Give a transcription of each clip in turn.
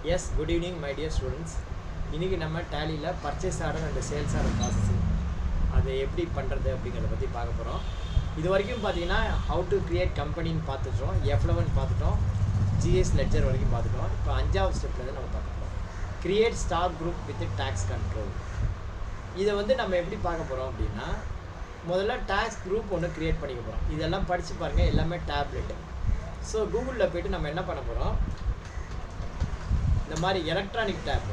Yes, good evening my dear students. இன்னைக்கு நம்ம டேலியில் purchase order and sales order processing அதை எப்படி பண்ணுறது அப்படிங்கிறத பற்றி பார்க்க போகிறோம். இது வரைக்கும் பார்த்தீங்கன்னா ஹவு டு கிரியேட் கம்பெனின்னு பார்த்துட்டோம், F11 பார்த்துட்டோம், GS லெட்ஜர் வரைக்கும் பார்த்துட்டோம். இப்போ 5வது ஸ்டெப்பில் நம்ம பார்க்க போகிறோம், create stock group with tax control. இதை நம்ம எப்படி பார்க்க போகிறோம் அப்படின்னா, முதல்ல டேக்ஸ் குரூப் ஒன்று க்ரியேட் பண்ணிக்க போகிறோம். இதெல்லாம் படித்து பாருங்கள், எல்லாமே டேப்லெட். ஸோ கூகுளில் போய்ட்டு நம்ம என்ன பண்ண போகிறோம், இந்த மாதிரி எலக்ட்ரானிக் டேப்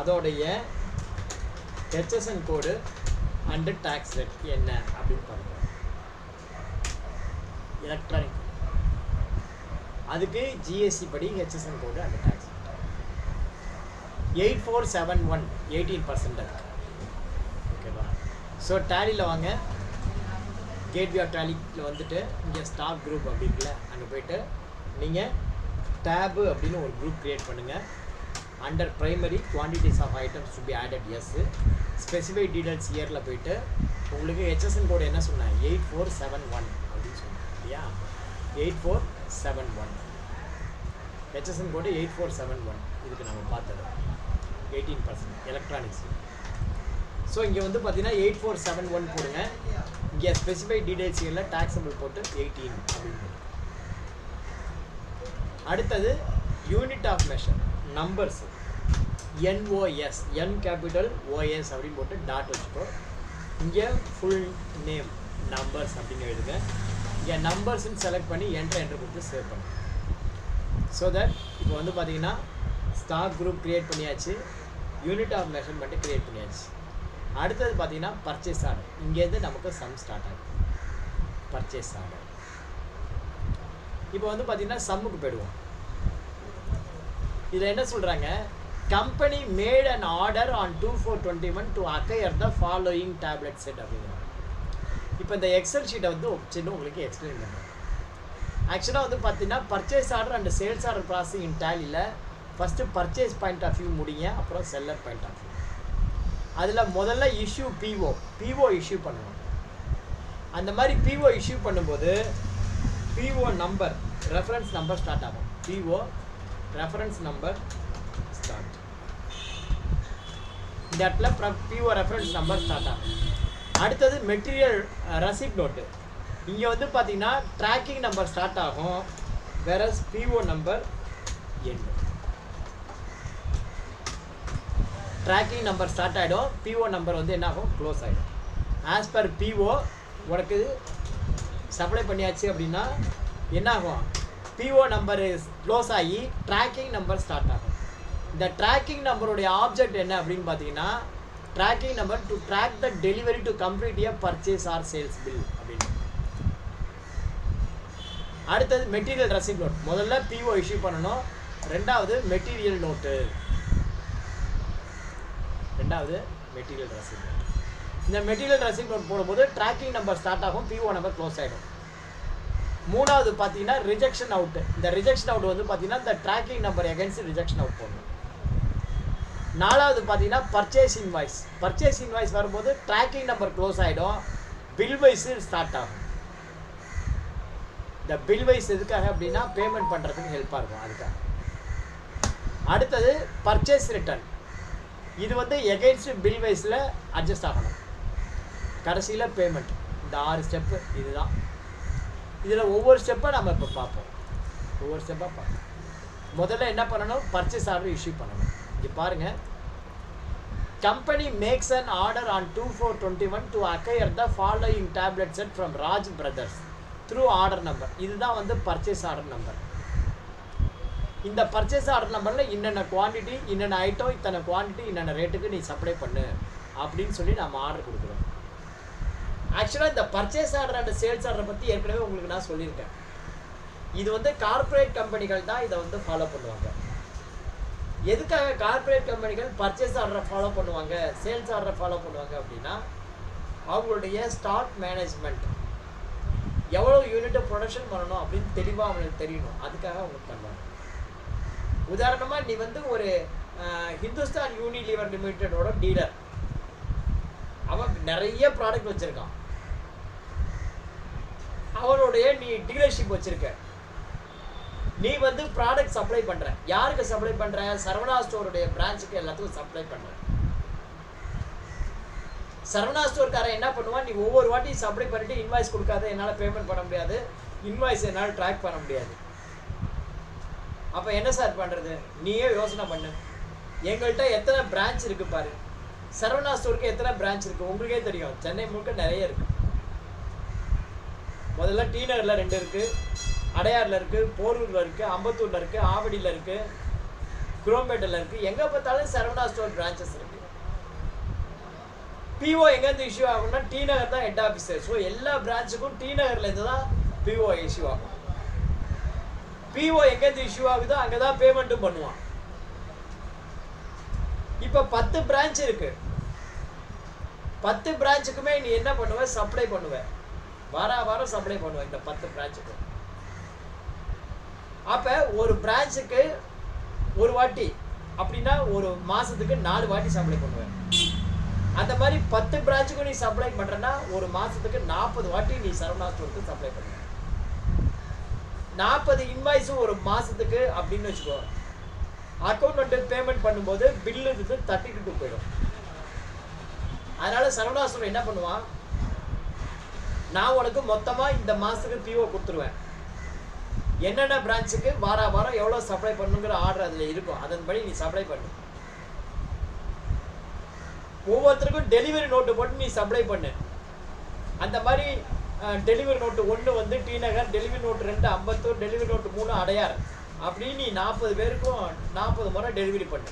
அதோடைய HSN code and tax rate என்ன அப்படின்னு பார்க்குறோம். எலக்ட்ரானிக் அதுக்கு GST படி HSN கோடு அண்டு டேக்ஸ் 8471 18% ஓகேவா. ஸோ டேலியில் வாங்க, கேட்வே ஆஃப் டேலியில் வந்துட்டு இங்கே ஸ்டாக் குரூப் அப்படிங்கல அங்கே போய்ட்டு நீங்கள் டேபு அப்படின்னு ஒரு குரூப் க்ரியேட் பண்ணுங்கள். Under primary quantities of items to be added yes, specified details இயரில் போய்ட்டு உங்களுக்கு HSN கோடு என்ன சொன்னேன் 8471 அப்படின்னு சொன்னேன் இல்லையா. 8471 HSN கோடு 8471 இதுக்கு நம்ம பார்த்தது 18% எலக்ட்ரானிக்ஸ். ஸோ இங்கே பார்த்தீங்கன்னா 8471 போடுங்க. இங்கே ஸ்பெசிஃபைட் டீடைல்ஸ் இயரில் டேக்ஸபிள் போட்டு 18 அப்படின்னு. அடுத்தது unit of measure numbers NOS N capital OS அப்படின்னு போட்டு டாட் வச்சுக்கோ. இங்கே ஃபுல் நேம் நம்பர்ஸ் அப்படின்னு எழுதுங்க. இங்கே நம்பர்ஸ்ன்னு செலக்ட் பண்ணி என்ட்ரு கொடுத்து சேவ் பண்ணு. ஸோ தட் இப்போ பார்த்தீங்கன்னா ஸ்டாக் குரூப் க்ரியேட் பண்ணியாச்சு, யூனிட் ஆஃப் மெஷர்மெண்ட்டு க்ரியேட் பண்ணியாச்சு. அடுத்தது பார்த்தீங்கன்னா பர்ச்சேஸ் ஆர்டர். இங்கேருந்து நமக்கு சம் ஸ்டார்ட் ஆகும். பர்ச்சேஸ் ஆர்டர் இப்போ பார்த்தீங்கன்னா சம்முக்கு போயிடுவோம். இதில் என்ன சொல்கிறாங்க, company made an order on 24/21 to acquire the following tablet set அப்படிங்கிறாங்க. இப்போ இந்த எக்ஸல் ஷீட்டை சின்ன உங்களுக்கு எக்ஸ்பிளைன் பண்ணுறேன். ஆக்சுவலாக பார்த்தீங்கன்னா purchase order and sales order processing in டேலியில் first purchase point of view முடிங்க, அப்புறம் செல்லர் பாயிண்ட் ஆஃப் வியூ. அதில் முதல்ல இஷ்யூ PO இஷ்யூ பண்ணணும். அந்த மாதிரி PO இஷ்யூ பண்ணும்போது PO number reference number start ஆகும். PO reference number start. இந்த இடத்துல PO ரெஃபரன்ஸ் நம்பர் ஸ்டார்ட் ஆகும். அடுத்தது மெட்டீரியல் ரசீப்ட் நோட்டு. இங்கே பார்த்தீங்கன்னா ட்ராக்கிங் நம்பர் ஸ்டார்ட் ஆகும், வேற PO number end. Tracking number start ஆகிடும், PO நம்பர் என்ன ஆகும், க்ளோஸ் ஆகிடும். ஆஸ் பர் PO உனக்கு சப்ளை பண்ணியாச்சு அப்படின்னா என்ன ஆகும், PO நம்பர் க்ளோஸ் ஆகி ட்ராக்கிங் நம்பர் ஸ்டார்ட் ஆகும். இந்த ட்ராக்கிங் நம்பருடைய ஆப்ஜெக்ட் என்ன அப்படின்னு பார்த்தீங்கன்னா, tracking number to track the delivery to complete a purchase or sales bill அப்படின்னு. அடுத்தது மெட்டீரியல் ரசீப்ட் நோட். முதல்ல PO இஷ்யூ பண்ணணும், ரெண்டாவது மெட்டீரியல் நோட்டு, ரெண்டாவது மெட்டீரியல் ரசீப்ட் நோட். இந்த மெட்டீரியல் ரசீப்ட் நோட் போடும்போது ட்ராக்கிங் நம்பர் ஸ்டார்ட் ஆகும், PO நம்பர் க்ளோஸ் ஆகிடும். மூணாவது பார்த்தீங்கன்னா ரிஜெக்ஷன் அவுட். இந்த ரிஜெக்ஷன் அவுட் பார்த்தீங்கன்னா இந்த tracking number against rejection out போடணும். நாலாவது பார்த்தீங்கன்னா பர்ச்சேஸ் இன்வாய்ஸ். பர்ச்சேஸ் இன்வாய்ஸ் வரும்போது ட்ராக்கிங் நம்பர் க்ளோஸ் ஆகிடும், பில் வைஸ் ஸ்டார்ட் ஆகும். இந்த பில் வைஸ் எதுக்காக அப்படின்னா பேமெண்ட் பண்ணுறதுக்கு ஹெல்ப்பாக இருக்கும், அதுக்காக. அடுத்தது பர்ச்சேஸ் ரிட்டர்ன். இது எகென்ஸ்ட் பில் வைஸில் அட்ஜஸ்ட் ஆகணும். கடைசியில் பேமெண்ட். இந்த 6 ஸ்டெப்பு இதுதான். இதில் ஒவ்வொரு ஸ்டெப்பாக நம்ம இப்போ பார்ப்போம், ஒவ்வொரு ஸ்டெப்பாக பார்ப்போம். முதல்ல என்ன பண்ணணும், பர்ச்சேஸ் ஆர்டர் இஷ்யூ பண்ணணும். இங்கே பாருங்கள், company maths an order on 24/21 to acquire the following tablet set from Raj brothers through order number. இதுதான் பர்ச்சேஸ் ஆர்டர் நம்பர். இந்த பர்ச்சேஸ் ஆர்டர் நம்பரில் இன்னென்ன குவான்டிட்டி, இன்னென்ன ஐட்டம், இத்தனை குவான்டிட்டி, இன்னென்ன ரேட்டுக்கு நீ சப்ளை பண்ணு அப்படின்னு சொல்லி நம்ம ஆர்டர் கொடுக்குறோம். ஆக்சுவலாக இந்த பர்ச்சேஸ் ஆர்டர் அண்ட் சேல்ஸ் ஆர்டரை பற்றி ஏற்கனவே உங்களுக்கு நான் சொல்லியிருக்கேன். இது கார்ப்பரேட் கம்பெனிகள் தான் இதை ஃபாலோ பண்ணுவாங்க. எதுக்காக கார்ப்பரேட் கம்பெனிகள் பர்ச்சேஸ் ஆர்டரை ஃபாலோ பண்ணுவாங்க, சேல்ஸ் ஆர்டரை ஃபாலோ பண்ணுவாங்க அப்படின்னா, அவங்களுடைய ஸ்டாக் மேனேஜ்மெண்ட் எவ்வளோ யூனிட்டை ப்ரொடக்ஷன் பண்ணணும் அப்படின்னு தெளிவாக அவங்களுக்கு தெரியணும். அதுக்காக அவங்க பண்ணுவாங்க. உதாரணமாக நீ ஒரு ஹிந்துஸ்தான் யூனிலீவர் லிமிட்டடோட டீலர், அவன் நிறைய ப்ராடக்ட் வச்சுருக்கான். அவனுடைய நீ டீலர்ஷிப் வச்சுருக்க, நீ வந்து ப்ராடக்ட் சப்ளை பண்ற, யாருக்கு சப்ளை பண்ற? சரவணா ஸ்டோருடைய பிரான்ச்சுக்கு எல்லாத்துக்கும் சப்ளை பண்ற. சரவணா ஸ்டோர்காரன் என்ன பண்ணுவான், நீ ஒவ்வொரு வாட்டி சப்ளை பண்ணிட்டு இன்வாய்ஸ் கொடுக்காத, என்னால் பேமெண்ட் பண்ண முடியாது, இன்வாய்ஸ் என்னால் ட்ராக் பண்ண முடியாது. அப்போ என்ன சார் பண்ணுறது? நீயே யோசனை பண்ணு. எங்கள்கிட்ட எத்தனை பிரான்ச் இருக்கு பாரு. சரவணா ஸ்டோருக்கு எத்தனை பிரான்ச் இருக்கு உங்களுக்கே தெரியும். சென்னை முழுக்க நிறைய இருக்கு. முதல்ல டி நகரில் 2 இருக்கு, அடையாறில் இருக்கு, போரூரில் இருக்கு, அம்பத்தூரில் இருக்கு, ஆவடியில் இருக்கு, குரோம்பேட்டில் இருக்கு. எங்கே பார்த்தாலும் சரவணா ஸ்டோர் பிரான்ச்சஸ் இருக்கு. பிஓ எங்கேருந்து இஷ்யூ ஆகும்னா டி நகர் தான் ஹெட் ஆஃபீஸர். ஸோ எல்லா பிரான்ச்சுக்கும் டி நகர்லேருந்து தான் பிஓ இஷ்யூ ஆகும். பிஓ எங்கேருந்து இஷ்யூ ஆகுதோ அங்கே தான் பேமெண்ட்டும் பண்ணுவான். இப்போ 10 பிரான்ச் இருக்கு. 10 பிரான்ச்சுக்குமே நீ என்ன பண்ணுவ? சப்ளை பண்ணுவ. வாரம் சப்ளை பண்ணுவேன் இந்த 10 பிரான்ச்சுக்கு. அப்ப ஒரு பிரான்ச்சுக்கு ஒரு வாட்டி அப்படின்னா ஒரு மாசத்துக்கு 4 வாட்டி சப்ளை பண்ணுவேன். அந்த மாதிரி 10 பிரான்ச்சுக்கு நீ சப்ளை பண்றன்னா ஒரு மாசத்துக்கு 40 வாட்டி நீ சரவணா ஸ்டோருக்கு சப்ளை பண்ணுவ. 40 இன்வாய்ஸும் ஒரு மாசத்துக்கு அப்படின்னு வச்சுக்கோ. அக்கௌண்ட் பேமெண்ட் பண்ணும்போது பில்லு இருந்து தட்டிக்கிட்டு போயிடும். அதனால சரவணா ஸ்டோர் என்ன பண்ணுவான், நான் உனக்கு மொத்தமா இந்த மாசத்துக்கு பிஓ கொடுத்துருவேன். என்னென்ன பிரான்ச்சுக்கு வாரம் எவ்வளோ சப்ளை பண்ணுங்கிற ஆர்டர் அதில் இருக்கும். அதன்படி நீ சப்ளை பண்ணு. ஒவ்வொருத்தருக்கும் டெலிவரி நோட்டு போட்டு நீ சப்ளை பண்ணு. அந்த மாதிரி டெலிவரி நோட்டு 1 வந்து T Nagar, delivery note 2 Ambattur, delivery note 3 Adyar, அப்படின்னு நீ 40 பேருக்கும் 40 முறை டெலிவரி பண்ணு.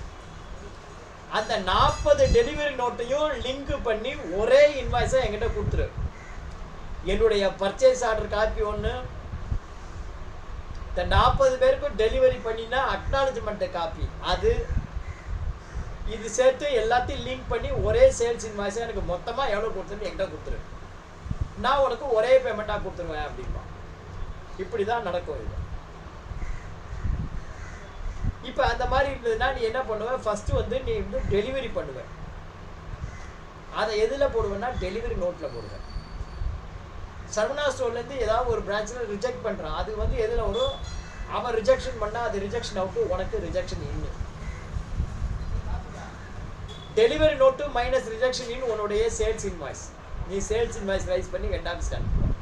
அந்த 40 டெலிவரி நோட்டையும் லிங்க் பண்ணி ஒரே இன்வாய்ஸை என்கிட்ட கொடுத்துரு. என்னுடைய பர்ச்சேஸ் ஆர்டர் காப்பி 1, இந்த 40 பேருக்கும் டெலிவரி பண்ணினா அக்னாலஜ்மெண்ட் காப்பி அது, இது சேர்த்து எல்லாத்தையும் லிங்க் பண்ணி ஒரே சேல்ஸ் இன்வாய்ஸை எனக்கு மொத்தமாக எவ்வளோ கொடுத்துன்னு என்கிட்ட கொடுத்துரு. நான் உனக்கு ஒரே பேமெண்ட்டாக கொடுத்துருவேன் அப்படின்பா. இப்படி தான் நடக்கும் இது. இப்போ அந்த மாதிரி இருந்ததுன்னா நீ என்ன பண்ணுவ? ஃபர்ஸ்ட் வந்து நீ வந்து டெலிவரி பண்ணுவ. அதை எதில் போடுவேன்னா டெலிவரி நோட்டில் போடுவேன். சரவணா ஸ்டோர்லேருந்து ஏதாவது ஒரு பிரான்ச்சில் ரிஜெக்ட் பண்ணுறான், அது வந்து எதில் வரும்? அவன் ரிஜெக்ஷன் பண்ணால் அது ரிஜெக்ஷன் அவுட்டு, உனக்கு ரிஜெக்ஷன் இன்னு. டெலிவரி நோட்டு மைனஸ் ரிஜெக்ஷன் இன் உன்னுடைய சேல்ஸ் இன்வாய்ஸ். நீ சேல்ஸ் இன்வாய்ஸ் ரைஸ் பண்ணி ஹெட் ஆஃபீஸ் அனுப்புவோம்.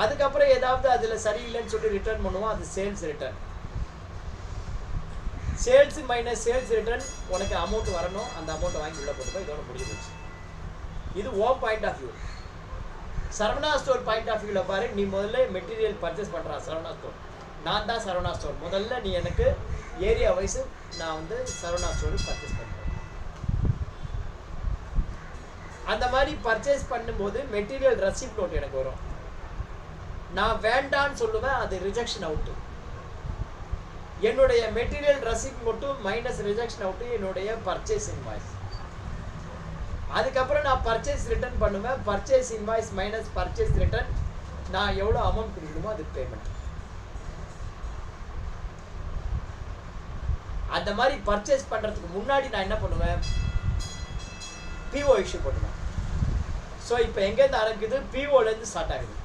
அதுக்கப்புறம் ஏதாவது அதில் சரியில்லைன்னு சொல்லி ரிட்டர்ன் பண்ணுவோம். அது sales return. Sales minus sales return உனக்கு அமௌண்ட் வரணும். அந்த அமௌண்ட்டை வாங்கி உள்ள போட்டு போய் இதோட முடிஞ்சு போச்சு. இது oh point of view. Saravana store point of வியூவில் பாரு, நீ முதல்ல மெட்டீரியல் பர்ச்சேஸ் பண்ணுறான் சரவணா ஸ்டோர். நான் தான் சரவணா ஸ்டோர். முதல்ல நீ எனக்கு ஏரியா வைஸ் நான் வந்து சரவணா ஸ்டோருக்கு பர்ச்சேஸ் பண்ணுறேன். அந்த மாதிரி பர்ச்சேஸ் பண்ணும்போது மெட்டீரியல் ரெசிப்ட் நோட் எனக்கு வரும். நான் வேண்டான்னு சொல்லுவேன், அது ரிஜெக்ஷன் அவுட்டு. என்னுடைய மெட்டீரியல் ரெசிப்ட் மட்டும் மைனஸ் ரிஜெக்ஷன் அவுட்டு என்னுடைய பர்ச்சேஸ் இன்வாய்ஸ். அதுக்கப்புறம் நான் பர்ச்சேஸ் ரிட்டர்ன் பண்ணுவேன். Purchase invoice minus purchase return, நான் எவ்வளோ அமௌண்ட் கொடுக்கணுமோ அது பேமெண்ட். அந்த மாதிரி பர்ச்சேஸ் பண்ணுறதுக்கு முன்னாடி நான் என்ன பண்ணுவேன்? பிஓ இஷ்யூ பண்ணுவேன். ஸோ இப்போ எங்கேருந்து ஆரம்பிக்குது? பிஓலேருந்து ஸ்டார்ட் ஆகுது.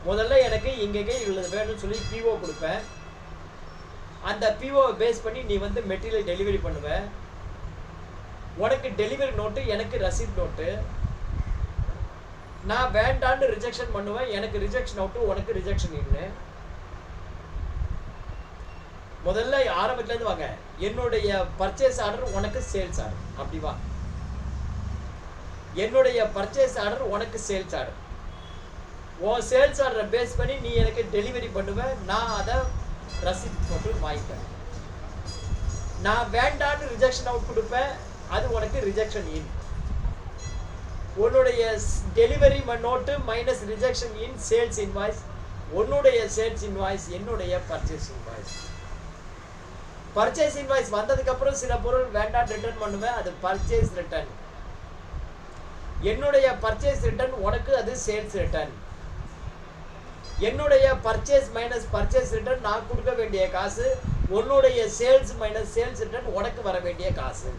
முதல்ல எனக்கு இங்கே இவ்வளோ வேணும்னு சொல்லி பிஓ கொடுப்பேன். அந்த பிஓவை பேஸ் பண்ணி நீ வந்து மெட்டீரியல் டெலிவரி பண்ணுவேன். உனக்கு டெலிவரி நோட்டு, எனக்கு ரசீட் நோட்டு. நான் வேண்டான்னு ரிஜெக்ஷன் பண்ணுவேன். எனக்கு ரிஜெக்ஷன் அவுட்டு, உனக்கு ரிஜெக்ஷன் இன்னு. முதல்ல ஆரம்பத்துலேருந்து வாங்க. என்னுடைய பர்ச்சேஸ் ஆர்டர், உனக்கு சேல்ஸ் ஆர்டர். அப்படி வா. என்னுடைய பர்ச்சேஸ் ஆர்டர், உனக்கு சேல்ஸ் ஆர்டர். உன் சேல்ஸ் ஆர்டரை பேஸ் பண்ணி நீ எனக்கு டெலிவரி பண்ணுவேன். நான் அதை ரசீட் போட்டு வாங்கிப்பேன். நான் வேண்டான்னு ரிஜெக்ஷன் அவுட் கொடுப்பேன். அது உனக்கு ரிஜெக்ஷன் இன். உன்னுடைய டெலிவரி நோட்டு மைனஸ் ரிஜெக்ஷன் இன் சேல்ஸ் இன்வாய்ஸ். உன்னுடைய சேல்ஸ் இன்வாய்ஸ், என்னுடைய பர்ச்சேஸ் இன்வாய்ஸ். பர்ச்சேஸ் இன்வாய்ஸ் வந்ததுக்கப்புறம் சில பொருள் வேண்டாம் ரிட்டர்ன் பண்ணுவேன். அது பர்ச்சேஸ் ரிட்டர்ன். என்னுடைய பர்ச்சேஸ் ரிட்டர்ன், உனக்கு அது சேல்ஸ் ரிட்டர்ன். என்னுடைய பர்ச்சேஸ் மைனஸ் பர்ச்சேஸ் ரிட்டர்ன் நான் கொடுக்க வேண்டிய காசு, உன்னுடைய சேல்ஸ் மைனஸ் சேல்ஸ் ரிட்டர்ன் உனக்கு வர வேண்டிய காசு.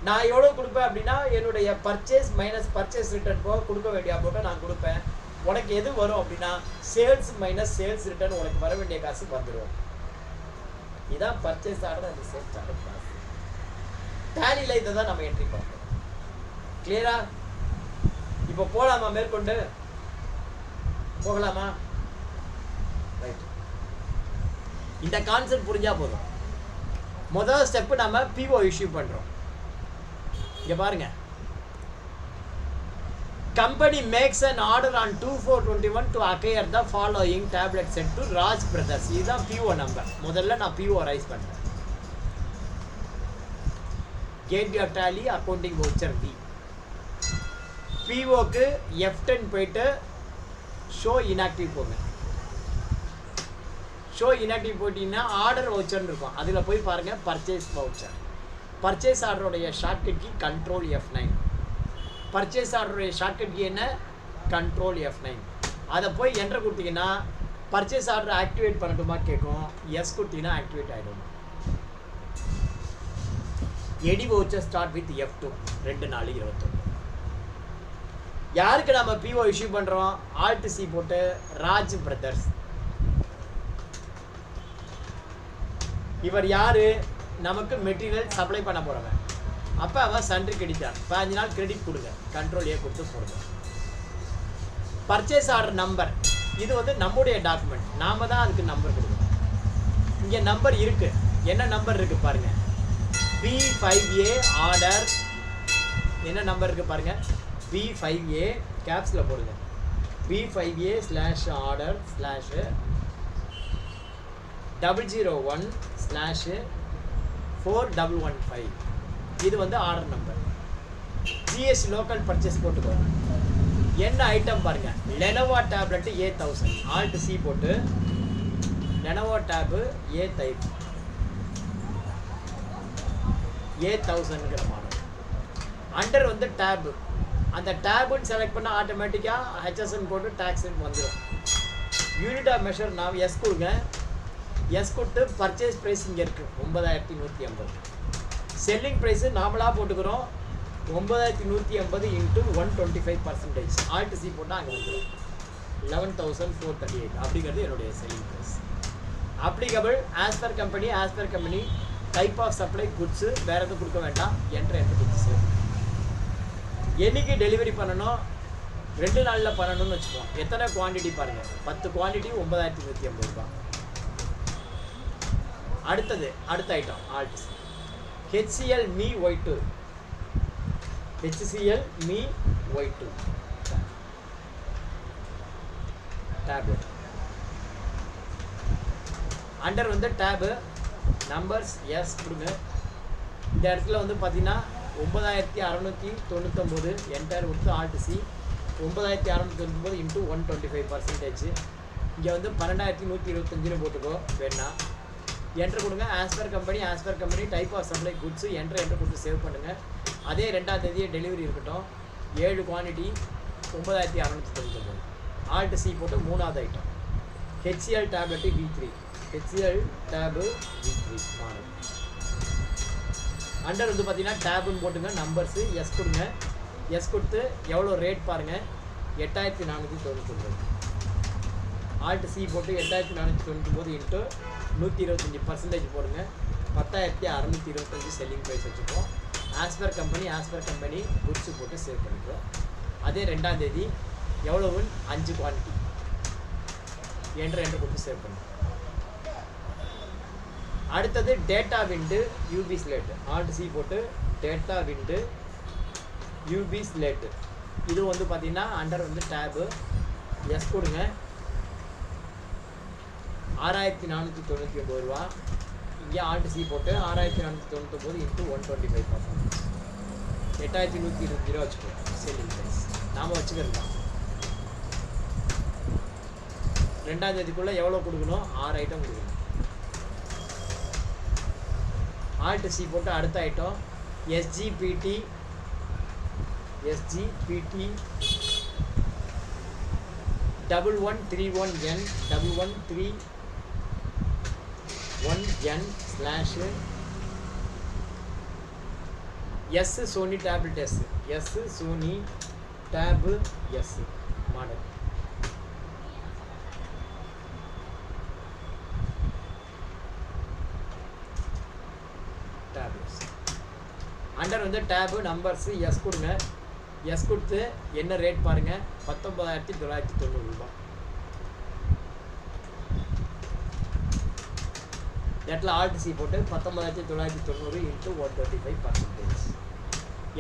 நான் எவ்வளோ கொடுப்பேன் அப்படின்னா, என்னுடைய பர்ச்சேஸ் மைனஸ் பர்ச்சேஸ் ரிட்டர்ன் போக கொடுக்க வேண்டிய அமௌண்ட்டை நான் கொடுப்பேன். உனக்கு எது வரும் அப்படின்னா சேல்ஸ் மைனஸ் சேல்ஸ் ரிட்டர்ன் உனக்கு வர வேண்டிய காசு வந்துடும். இதான் பர்ச்சேஸ் ஆர்டர் அது சேல்ஸ் ஆர்டர் காசு. டேலியில் இதை தான் நம்ம என்ட்ரி பண்ணுறோம். கிளியரா? இப்போ போகலாமா? மேற்கொண்டு போகலாமா? ரைட். இந்த கான்செப்ட் புரிஞ்சா போதும். முதல் ஸ்டெப்பு நம்ம பிஓ இஷ்யூ பண்ணுறோம். இங்கே பாருங்க, company makes an order on 24/21 to acquire the following tablet set to Raj Brothers. இதுதான் PO நம்பர். முதல்ல நான் PO ரைஸ் பண்ணுறேன். Gateway of Tally accounting voucher B. POக்கு F10 போயிட்டு ஷோ இன்ஆக்டிவ் போங்க. ஷோ இன்ஆக்டிவ் போயிட்டீங்கன்னா ஆர்டர் வவுச்சர்னு இருக்கும். அதில் போய் பாருங்கள் பர்ச்சேஸ் வவுச்சர். பர்ச்சேஸ் ஆர்டருடைய shortcut key control F9. Purchase ஆர்டருடைய ஷார்ட்கட் கீ என்ன? Control F9. அதை போய் என்ட்ரு கொடுத்தீங்கன்னா பர்ச்சேஸ் ஆர்டர் ஆக்டிவேட் பண்ணட்டுமா கேட்கும். எஸ் கொடுத்தீங்கன்னா ஆக்டிவேட் ஆகிடும். Edit voucher start with F2 24/21. யாருக்கு நம்ம பிஓ இஷ்யூ பண்ணுறோம்? ஆல்ட் சி போட்டு ராஜ் பிரதர்ஸ். இவர் யாரு? நமக்கு மெட்டீரியல் சப்ளை பண்ண போகிறவங்க. அப்போ அவன் சன்ட்ரி கிரெடிட்டார். 15 நாள் கிரெடிட் கொடுங்க. கண்ட்ரோல் ஏ கொடுத்து போடுங்க. பர்ச்சேஸ் ஆர்டர் நம்பர் இது வந்து நம்முடைய டாக்குமெண்ட். நாம தான் அதுக்கு நம்பர் கொடுக்கணும். இங்கே நம்பர் இருக்கு. என்ன நம்பர் இருக்கு பாருங்க. B5A ஆர்டர் என்ன நம்பர் இருக்கு பாருங்க. B5A கேப்ஸில் போடுங்க. B5A/order/001/4115. இது வந்து order number. GST local purchase போட்டுக்கோங்க. என்ன ஐட்டம் பாருங்க. Lenovo tablet A1000. Alt C போட்டு லெனோவோ டேபு A டைப் A1000ங்கிற மாடல். அண்டர் வந்து டேபு. அந்த டேபுன்னு செலக்ட் பண்ணால் ஆட்டோமேட்டிக்காக ஹெச்எஸ்என் போட்டு டேக்ஸ்ன்னு வந்துடும். யூனிட் ஆஃப் மெஷர் நான் எஸ் கொடுங்க. எஸ் கொடுத்து பர்ச்சேஸ் ப்ரைஸ் இங்கே இருக்குது 9150. செல்லிங் ப்ரைஸு நாமளாக போட்டுக்கிறோம் 9150 இன்ட்டு 125%. ஆல்ட் சி போட்டால் அங்கே வந்துடும் 11,438. அப்படிங்கிறது என்னுடைய selling price. Applicable as per company type of supply goods வேறு எதுவும் கொடுக்க வேண்டாம். என்ட்ரு கொடுத்து என்னைக்கு டெலிவரி பண்ணணும்? 2 நாளில் பண்ணணும்னு வச்சுக்கோம். எத்தனை குவான்டிட்டி பாருங்கள். 10 குவான்டிட்டி 9150 ரூபா. அடுத்த item alt HCL Me Y2. HCL Me Y2 tablet. Under வந்து டேபு நம்பர்ஸ் எஸ் கொடுங்க. இந்த இடத்துல வந்து பார்த்தீங்கன்னா 9699 என்டர் கொடுத்து ஆல்ட் சி 9699 இன்ட்டு 125%. இங்கே வந்து 12125 போட்டுக்கோ வேணா. என்ட்ரு கொடுங்க. As per company type of supply goods enter கொடுத்து சேவ் பண்ணுங்கள். அதே 2ஆம் தேதியே டெலிவரி இருக்கட்டும். 7 குவான்டிட்டி 9699. ஆல்ட் சி போட்டு 3வது item HCL tablet V3. HCL tab V3 model. Under வந்து பார்த்தீங்கன்னா டேபுன்னு போட்டுங்க. நம்பர்ஸு எஸ் கொடுங்க. எஸ் கொடுத்து எவ்வளோ ரேட் பாருங்கள் 8499. ஆல்ட் சி போட்டு 8499 இன்ட்டு 125% போடுங்க. 10,625 செல்லிங் ப்ரைஸ் வச்சுப்போம். ஆஸ் பர் கம்பெனி குட்ஸு போட்டு சேவ் பண்ணிப்போம். அதே 2ஆம் தேதி எவ்வளவு 5 குவான்டிட்டி என்ட்ரு கொடுத்து சேவ் பண்ணுவோம். அடுத்தது டேட்டா விண்டு யூபி ஸ்லேட்டு. ஆல்ட் சி போட்டு டேட்டா விண்டு யூபி ஸ்லேட்டு. இது வந்து பார்த்தீங்கன்னா அண்டர் வந்து டேபு எஸ் கொடுங்க. 6499 ரூபா. இங்கே ஆல்ட் சி போட்டு 6499 இன்ட்டு 125%. 8120 ரூபா வச்சுக்கோங்க செல்லிங் ப்ரைஸ். நாம் வச்சுக்கிறோம். 2ஆம் தேதிக்குள்ளே எவ்வளோ கொடுக்கணும்? 6 ஐட்டம் கொடுக்கணும். ஆல்ட் சி போட்டு அடுத்த item SGPT 1131N 1131N / Sony tablet S Sony tab S model. Under வந்து டேபு நம்பர்ஸு எஸ் கொடுங்க. எஸ் கொடுத்து என்ன ரேட் பாருங்கள், 19,990 ரூபாய். இடத்துல ஆல்ட் சி போட்டு 19,990 இன்ட்டு 125%.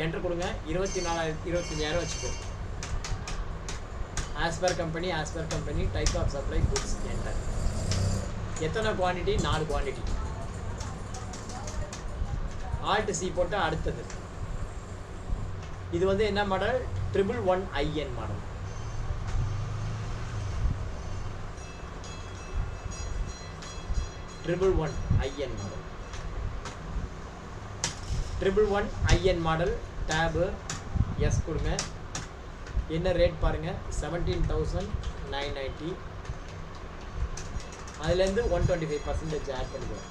என்ட்ரு கொடுங்க. 25,000 வச்சுக்கோ. As per company type of supply goods enter. எத்தனை குவான்டிட்டி? 4 குவான்டிட்டி. ஆல்ட் சி போட்டு அடுத்தது இது வந்து என்ன model? 111IN model. IN model tab S கொடுங்க. என்ன ரேட் பாருங்க, 17,990. அதுலேருந்து 125% ஆட் பண்ணிக்கலாம்.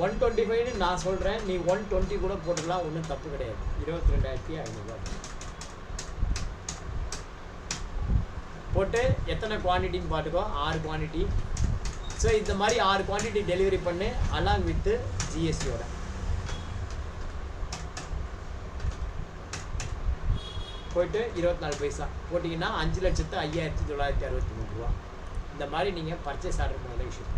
125 நான் சொல்கிறேன், நீ 120 கூட போட்டுக்கலாம், ஒன்றும் தப்பு கிடையாது. 22,500 போட்டு எத்தனை குவான்டிட்டின்னு பார்த்துக்கோ. 6 குவான்டிட்டி. ஸோ இந்த மாதிரி 6 குவான்டிட்டி டெலிவரி பண்ணு அலாங் வித்து ஜிஎஸ்டியோட. போயிட்டு 24 பைசா போட்டிங்கன்னா 5,05,963 ரூபா. இந்த மாதிரி நீங்கள் பர்ச்சேஸ் ஆர்டர் பண்ணல விஷயம்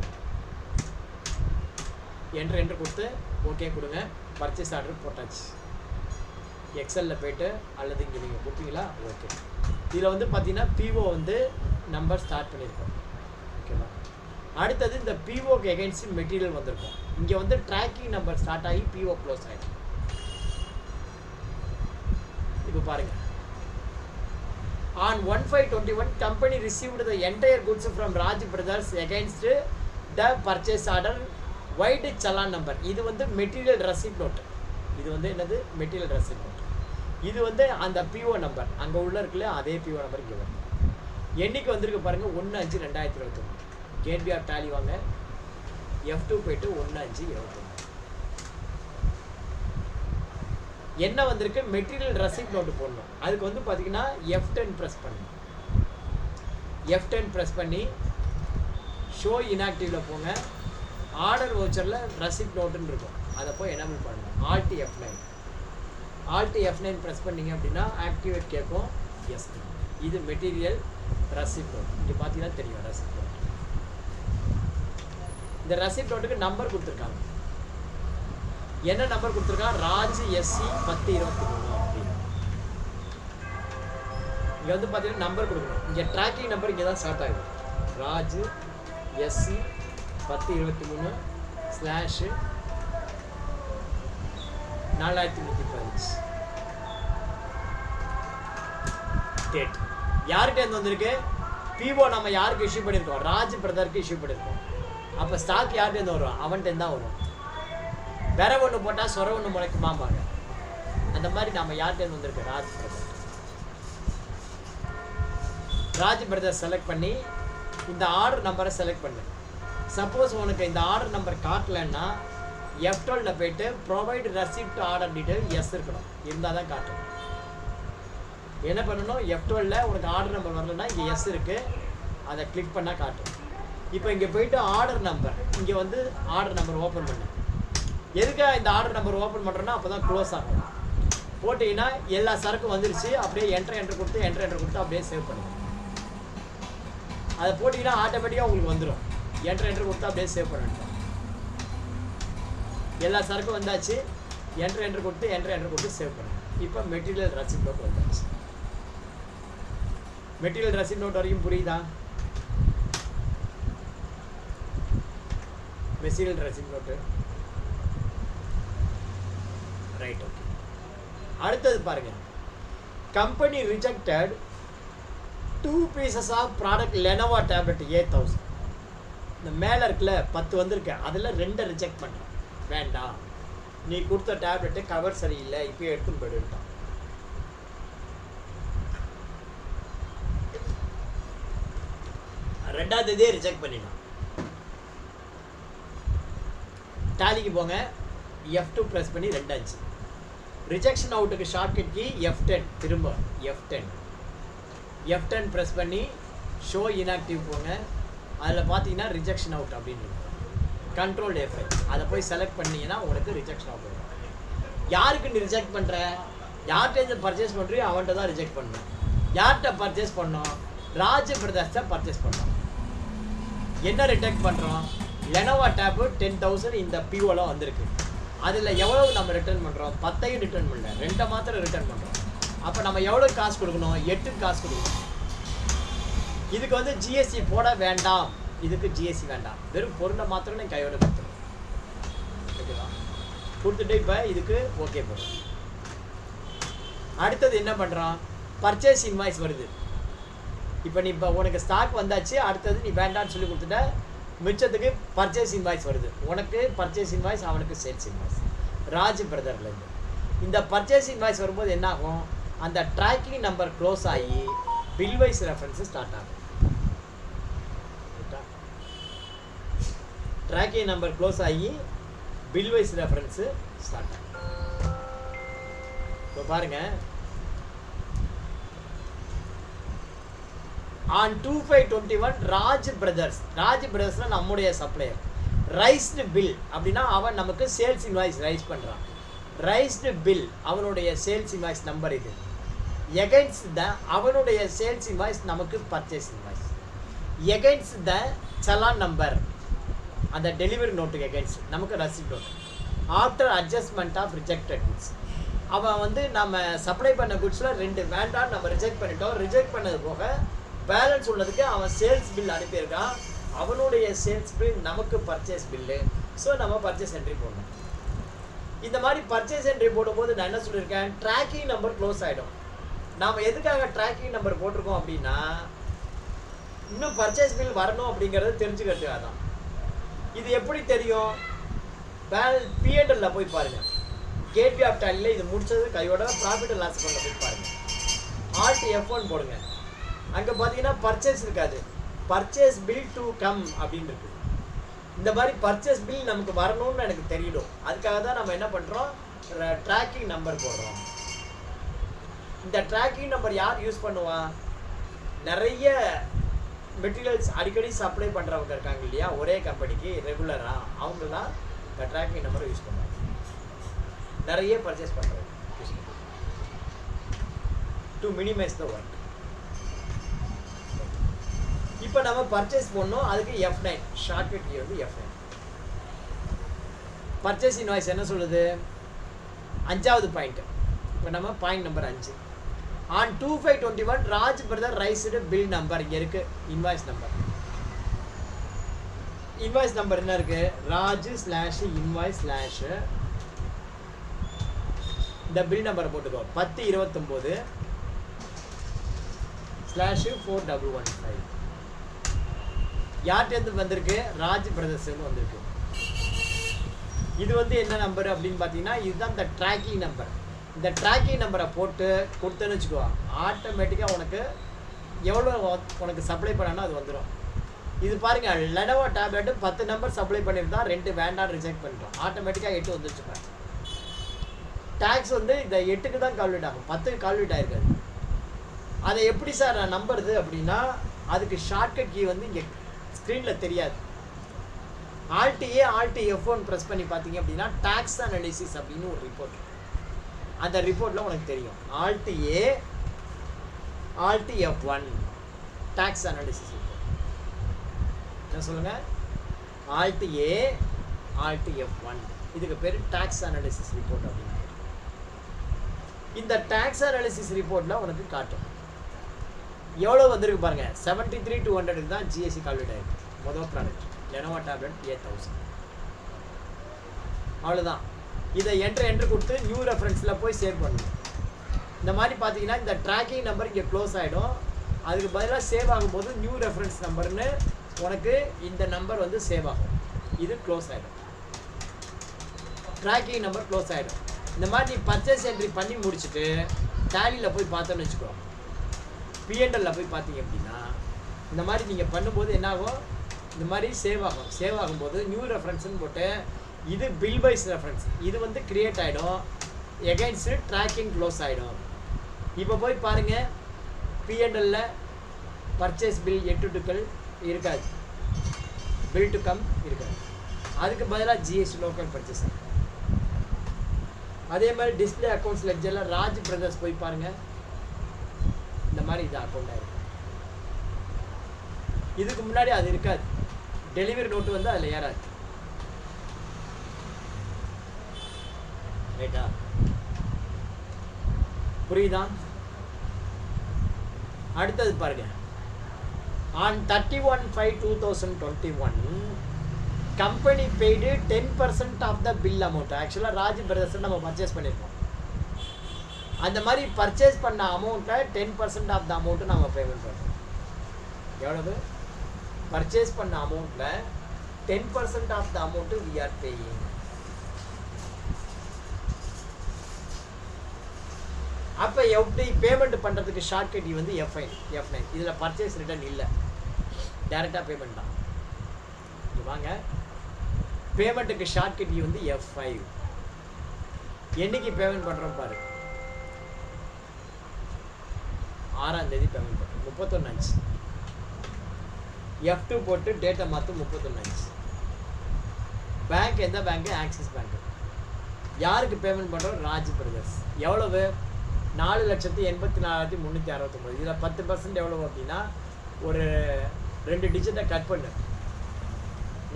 என்ட்ரு கொடுத்து ஓகே கொடுங்க. பர்ச்சேஸ் ஆர்டர் போட்டாச்சு. எக்ஸலில் போய்ட்டு அல்லது இங்கே நீங்கள் கொடுத்தீங்களா? ஓகே. இதில் வந்து பார்த்தீங்கன்னா பிஓ வந்து நம்பர் ஸ்டார்ட் பண்ணியிருக்கோம். ஓகேவா? அடுத்தது இந்த பிஓக்கு எகென்ஸ்ட் மெட்டீரியல் வந்திருக்கும். இங்கே வந்து ட்ராக்கிங் நம்பர் ஸ்டார்ட் ஆகி பிஓ க்ளோஸ் ஆகிடும். இப்போ பாருங்கள், on 1/5/21 company received the entire goods from Raj Brothers against the purchase order wide challan number. இது வந்து மெட்டீரியல் receipt note. இது வந்து என்னது? Material receipt note. இது வந்து அந்த பிஓ நம்பர் அங்கே உள்ள இருக்குல்ல, அதே பிஓ நம்பர் இங்கே வரும். என்னைக்கு வந்திருக்கு பாருங்கள், 1/5/2021. கேட்பி ஆஃப் டேலி வாங்க. F2 போய்ட்டு 1/5/21. என்ன வந்திருக்கு? மெட்டீரியல் ரெசிப்ட் நோட்டு போடணும். அதுக்கு வந்து பார்த்தீங்கன்னா F10 ப்ரெஸ் பண்ணணும். F10 ப்ரெஸ் பண்ணி ஷோ இன்ஆக்டிவில் போங்க. ஆர்டர் வவுச்சரில் ரெசிப்ட் நோட்டுன்னு இருக்கும், அதை போய் எனேபிள் பண்ணணும். ஆல்ட் F9 ப்ரெஸ் பண்ணிங்க அப்படின்னா ஆக்டிவேட் கேட்கும். எஸ், இது மெட்டீரியல் ரெசிப்ட் நோட். இங்கே பார்த்தீங்கன்னா தெரியும் ரெசிப்ட் நோட். இந்த ரெசிப்ட் நோட்டுக்கு நம்பர் கொடுத்துருக்காங்க. என்ன நம்பர் கொடுத்துருக்கான்? ராஜ் SC 1023 அப்படின்னு. இங்கே வந்து பார்த்தீங்கன்னா நம்பர் கொடுக்கணும். இங்கே ட்ராக்கிங் நம்பர் இங்கே தான் ஸ்டார்ட் ஆகுது. Raj SC 1023/4315 date. யார்கிட்ட இருந்து வந்திருக்கு? பிஓ நம்ம யாருக்கு இஷ்யூ பண்ணியிருக்கோம்? ராஜ் பிரதருக்கு இஷ்யூ பண்ணியிருக்கோம். அப்போ ஸ்டாக் யார்கிட்ட இருந்து வரும்? அவன்கிட்ட தான் வரும். வேற ஒன்று போட்டால் சொர ஒன்று முளைக்குமாம்பாங்க. அந்த மாதிரி நம்ம யார்கிட்ட வந்திருக்கு? ராஜ் பிரதர் செலக்ட் பண்ணி இந்த ஆர்டர் நம்பரை செலக்ட் பண்ணு. சப்போஸ் உனக்கு இந்த ஆர்டர் நம்பர் காட்டலைன்னா F12 போயிட்டு provide receipt order details இருக்கணும், இருந்தால் தான் காட்டும். என்ன பண்ணணும்? F12 உனக்கு ஆர்டர் நம்பர் வரலன்னா இங்கே எஸ் இருக்குது, அதை கிளிக் பண்ணால் காட்டும். இப்போ இங்கே போயிட்டு ஆர்டர் நம்பர், இங்கே வந்து ஆர்டர் நம்பர் ஓப்பன் பண்ணு. எதுக்காக இந்த ஆர்டர் நம்பர் ஓப்பன் பண்ணுறோன்னா அப்போ தான் க்ளோஸ் ஆகும். போட்டிங்கன்னா எல்லா சரக்கும் வந்துருச்சு. அப்படியே என்ட்ரு கொடுத்து அப்படியே சேவ் பண்ணுங்க. அதை போட்டிங்கன்னா ஆட்டோமேட்டிக்காக உங்களுக்கு வந்துடும். என்ட்ரு கொடுத்து அப்படியே சேவ் பண்ணிட்டோம். எல்லா சரக்கும் வந்தாச்சு. என்ட்ரு கொடுத்து சேவ் பண்ணுங்க. இப்போ மெட்டீரியல் ரெசிப்ட் நோட் வந்தாச்சு. மெட்டீரியல் ரெசிப்ட் நோட் வரைக்கும் புரியுதா? Material receipt note right. Okay, அடுத்தது பாருங்க. Company rejected 2 pieces of product Lenovo tablet A1000. இந்த மேலே இருக்குல்ல 10 வந்திருக்கு, அதில் 2 ரிஜெக்ட் பண்ணுறேன். வேண்டாம், நீ கொடுத்த டேப்லெட்டு கவர் சரியில்லை, இப்போ எடுத்துன்னு போயிட்டான். ரெண்டாவது தேதியே ரிஜெக்ட் பண்ணிடலாம். டாலிக்கு போங்க. F2 ப்ரெஸ் பண்ணி 2 ரிஜெக்ஷன் அவுட்டுக்கு ஷார்ட்கட் கீ F10. திரும்ப F10 ப்ரெஸ் பண்ணி ஷோ இன்ஆக்டிவ் போங்க. அதில் பார்த்தீங்கன்னா ரிஜெக்ஷன் அவுட் அப்படின்னு இருக்கும். கண்ட்ரோல் F5 அதை போய் செலக்ட் பண்ணிங்கன்னா உங்களுக்கு ரிஜெக்ஷன் அவுட் வரும். யாருக்கு நீ ரிஜெக்ட் பண்ணுற? யார்கிட்ட பர்ச்சேஸ் பண்ணுறியோ அவன்கிட்ட தான் ரிஜெக்ட் பண்ணணும். யார்கிட்ட பர்ச்சேஸ் பண்ணோம்? ராஜ் பிரதர்ஸ்ட பர்ச்சேஸ் பண்ணோம். என்ன ரிஜெக்ட் பண்ணுறோம்? லெனோவா டேப் 10,000 இந்த பிஓல வந்திருக்கு. அதில் எவ்வளவு நம்ம ரிட்டர்ன் பண்ணுறோம்? 10 ரிட்டர்ன் பண்ணல, 2 மாத்திரம் ரிட்டர்ன் பண்ணுறோம். அப்போ நம்ம எவ்வளோ காசு கொடுக்கணும்? 8 காசு கொடுக்கணும். இதுக்கு வந்து ஜிஎஸ்டி போட வேண்டாம், இதுக்கு ஜிஎஸ்டி வேண்டாம், வெறும் பொருளை மாத்திரம் நீ கையோட கொடுத்துருவோம். ஓகேவா? கொடுத்துட்டு இப்போ இதுக்கு ஓகே போடும். அடுத்தது என்ன பண்ணுறோம்? பர்ச்சேஸ் இன்வாய்ஸ் வருது. இப்போ நீ இப்போ உனக்கு ஸ்டாக் வந்தாச்சு, அடுத்தது நீ வேண்டான்னு சொல்லி கொடுத்துட்ட, மிச்சத்துக்கு பர்ச்சேஸ் இன்வாய்ஸ் வருது. உனக்கு பர்ச்சேஸ் இன்வாய்ஸ், அவனுக்கு சேல்ஸ் இன்வாய்ஸ். ராஜ் பிரதர்லேருந்து இந்த பர்ச்சேஸ் இன்வாய்ஸ் வரும்போது என்ன ஆகும்? அந்த ட்ராக்கிங் நம்பர் க்ளோஸ் ஆகி பில் வைஸ் ரெஃபரன்ஸ் ஸ்டார்ட் ஆகும். ட்ராக்கிங் நம்பர் க்ளோஸ் ஆகி பில் வைஸ் ரெஃபரன்ஸ் ஸ்டார்ட் ஆகும். இப்போ பாருங்க, on 2521 ராஜ் பிரதர்ஸ்னா நம்முடைய சப்ளையர். ரைஸ்டு பில் அப்படின்னா அவன் நமக்கு சேல்ஸ் இன்வாய்ஸ் ரைஸ் பண்ணுறான். ரைஸ்டு பில் அவனுடைய சேல்ஸ் இன்வாய்ஸ் நம்பர் இது. எகைன்ஸ்ட் த அவனுடைய சேல்ஸ் இன்வாய்ஸ் நமக்கு purchase invoice. Against the challan number அந்த டெலிவரி நோட்டுக்கு எகைன்ஸ்ட் நமக்கு receipt note. After adjustment of rejected goods, அவன் வந்து நம்ம சப்ளை பண்ண குட்ஸில் 2 வேண்டாம் நம்ம ரிஜெக்ட் பண்ணிட்டோம். ரிஜெக்ட் பண்ணது போக பேலன்ஸ் உள்ளதுக்கு அவன் சேல்ஸ் பில் அனுப்பியிருக்கான். அவனுடைய சேல்ஸ் பில் நமக்கு பர்ச்சேஸ் பில்லு. ஸோ நம்ம பர்ச்சேஸ் என்ட்ரி போடணும். இந்த மாதிரி பர்ச்சேஸ் என்ட்ரி போடும்போது நான் என்ன சொல்லியிருக்கேன்? ட்ராக்கிங் நம்பர் க்ளோஸ் ஆகிடும். நாம் எதுக்காக ட்ராக்கிங் நம்பர் போட்டிருக்கோம் அப்படின்னா, இன்னும் பர்ச்சேஸ் பில் வரணும் அப்படிங்கிறது தெரிஞ்சுக்கிறதுக்காக தான். இது எப்படி தெரியும்? P&L போய் பாருங்கள். கேட்வே ஆஃப் டேலியில் இது முடிச்சது கையோட ப்ராஃபிட் அண்ட் லாஸ் பண்ண போய் பாருங்கள். Alt F1 போடுங்க. அங்கே பார்த்தீங்கன்னா பர்ச்சேஸ் இருக்காது, பர்ச்சேஸ் பில் டு கம் அப்படின்னு இருக்கு. இந்த மாதிரி பர்ச்சேஸ் பில் நமக்கு வரணும்னு எனக்கு தெரியணும். அதுக்காக தான் நம்ம என்ன பண்ணுறோம்? ட்ராக்கிங் நம்பர் போடுறோம். இந்த ட்ராக்கிங் நம்பர் யார் யூஸ் பண்ணுவா? நிறைய மெட்டீரியல்ஸ் அடிக்கடி சப்ளை பண்ணுறவங்க இருக்காங்க இல்லையா, ஒரே கம்பெனிக்கு ரெகுலராக, அவங்க தான் இந்த ட்ராக்கிங் நம்பரை யூஸ் பண்ணுவாங்க. நிறைய பர்ச்சேஸ் பண்ணுறோம் யூஸ் பண்ணுவோம் டு மினிமைஸ் த ஒர்க். இப்போ நம்ம பர்ச்சேஸ் பண்ணோம், அதுக்கு F9 ஷார்ட்கட் கீ வந்து F9. பர்ச்சேஸ் இன்வாய்ஸ் என்ன சொல்லுது? 5வது பாயிண்ட். இப்போ நம்ம point number 5. on 2521 Raj brother raised bill number இங்கே இருக்கு. இன்வாய்ஸ் நம்பர், இன்வாய்ஸ் நம்பர் என்ன இருக்கு? ராஜ்/இன்வாய்ஸ்/ இந்த பில் நம்பரை போட்டுக்கோ. 1029/415 யார்கிட்ட வந்திருக்கு? ராஜ் பிரதர்ஸ் வந்திருக்கு. இது வந்து என்ன நம்பர் அப்படின்னு பார்த்தீங்கன்னா, இதுதான் இந்த ட்ராக்கிங் நம்பர். இந்த ட்ராக்கிங் நம்பரை போட்டு கொடுத்தேன்னு வச்சுக்கோ, ஆட்டோமேட்டிக்காக உனக்கு எவ்வளோ உனக்கு சப்ளை பண்ணாலும் அது வந்துடும். இது பாருங்கள், லெனோவா டேப்லெட்டு 10 நம்பர் சப்ளை பண்ணியிருந்தா 2 வேண்டாம் ரிஜெக்ட் பண்ணிட்டோம். ஆட்டோமேட்டிக்காக 8 வந்துருச்சுப்பேன். டேக்ஸ் வந்து இந்த 8க்கு தான் கால்குலேட் ஆகும், 10க்கு கால்குலேட் ஆகிருக்காது. அதை எப்படி சார் நான் நம்புறது அப்படின்னா, அதுக்கு ஷார்ட்கட் கீ வந்து இங்கே ஸ்க்ரீனில் தெரியாது. Alt A Alt F1 press பண்ணி பார்த்தீங்க அப்படின்னா டாக்ஸ் அனாலிசிஸ் அப்படின்னு ஒரு ரிப்போர்ட், அந்த ரிப்போர்ட்டில் உனக்கு தெரியும். Alt A Alt F1 tax analysis report. என்ன சொல்லுங்கள்? Alt A Alt F1, இதுக்கு பேர் டாக்ஸ் அனாலிசிஸ் ரிப்போர்ட் அப்படின்னு. இந்த டாக்ஸ் அனாலிசிஸ் ரிப்போர்ட்டில் உனக்கு காட்டும் எவ்வளோ வந்திருக்கு பாருங்கள். 73,200 தான் ஜிஎஸ்டி கால்குலேட் ஆகிருக்கு. மொதல் ப்ராடக்ட் லெனோவா டேப்லெட் 8,000. அவ்வளோதான். இதை என்ட்ரு கொடுத்து நியூ ரெஃபரன்ஸில் போய் சேவ் பண்ணணும். இந்த மாதிரி பார்த்தீங்கன்னா இந்த ட்ராக்கிங் நம்பர் இங்கே க்ளோஸ் ஆகிடும். அதுக்கு பதிலாக சேவ் ஆகும்போது நியூ ரெஃபரன்ஸ் நம்பர்னு உனக்கு இந்த நம்பர் வந்து சேவ் ஆகும். இது க்ளோஸ் ஆகிடும், ட்ராக்கிங் நம்பர் க்ளோஸ் ஆகிடும். இந்த மாதிரி நீ பர்ச்சேஸ் என்ட்ரி பண்ணி முடிச்சுட்டு டேலியில் போய் பார்த்தோன்னு வச்சுக்கோ, P&L போய் பார்த்தீங்க அப்படின்னா இந்த மாதிரி நீங்கள் பண்ணும்போது என்னாகும்? இந்த மாதிரி சேவ் ஆகும். சேவ் ஆகும்போது நியூ ரெஃபரன்ஸ்னு போட்டு இது பில் வைஸ் ரெஃபரன்ஸ், இது வந்து கிரியேட் ஆகிடும். எகைன்ஸ்ட் ட்ராக்கிங் க்ளோஸ் ஆகிடும். இப்போ போய் பாருங்கள், P&L பர்ச்சேஸ் பில் 8 டுக்கள் இருக்காது, பில் டு கம் இருக்காது. அதுக்கு பதிலாக ஜிஎஸ்டி லோக்கல் பர்ச்சேஸ். அதே மாதிரி டிஸ்பிளே அக்கௌண்ட்ஸ் லெட்ஜரில் ராஜ் பிரதர்ஸ் போய் பாருங்கள், இந்த மாதிரி இது அக்கௌண்ட் ஆகிருக்கு. இதுக்கு முன்னாடி அது இருக்காது, டெலிவரி நோட்டு வந்து அதில் ஏறாது. ரைட்டா? புரியுதா? அடுத்தது பாருங்க, on 31/5/2021 company paid 10% of the bill amount. ஆக்சுவலாக ராஜ் பிரதர்ஸ் நம்ம பர்ச்சேஸ் பண்ணியிருக்கோம். அந்த மாதிரி பர்ச்சேஸ் பண்ண அமௌண்ட்டை 10% ஆஃப் த அமௌண்ட்டு நம்ம பேமெண்ட் பண்ணுறோம். எவ்வளவு? பர்ச்சேஸ் பண்ண அமௌண்ட்டில் 10% of the amount we are paying. அப்போ எப்படி பேமெண்ட் பண்ணுறதுக்கு ஷார்ட்கட் வந்து F9. இதில் பர்ச்சேஸ் ரிட்டர்ன் இல்லை, டேரெக்டாக பேமெண்ட் தான். வாங்க, பேமெண்ட்டுக்கு ஷார்ட்கட் வந்து F5. என்னைக்கு பேமெண்ட் பண்ணுறோம் பாரு, 6ஆம் தேதி பேமெண்ட் பண்ணுறோம், 31/5. F2 போட்டு டேட்டை மாற்று 31/5. பேங்க் எந்த பேங்க்கு? Axis bank. யாருக்கு பேமெண்ட் பண்ணுறோம்? ராஜ் பிரதர்ஸ். எவ்வளவு? 4,84,369. இதில் 10% எவ்வளவு அப்படின்னா ஒரு 2 டிஜிட்டை கட் பண்ணு,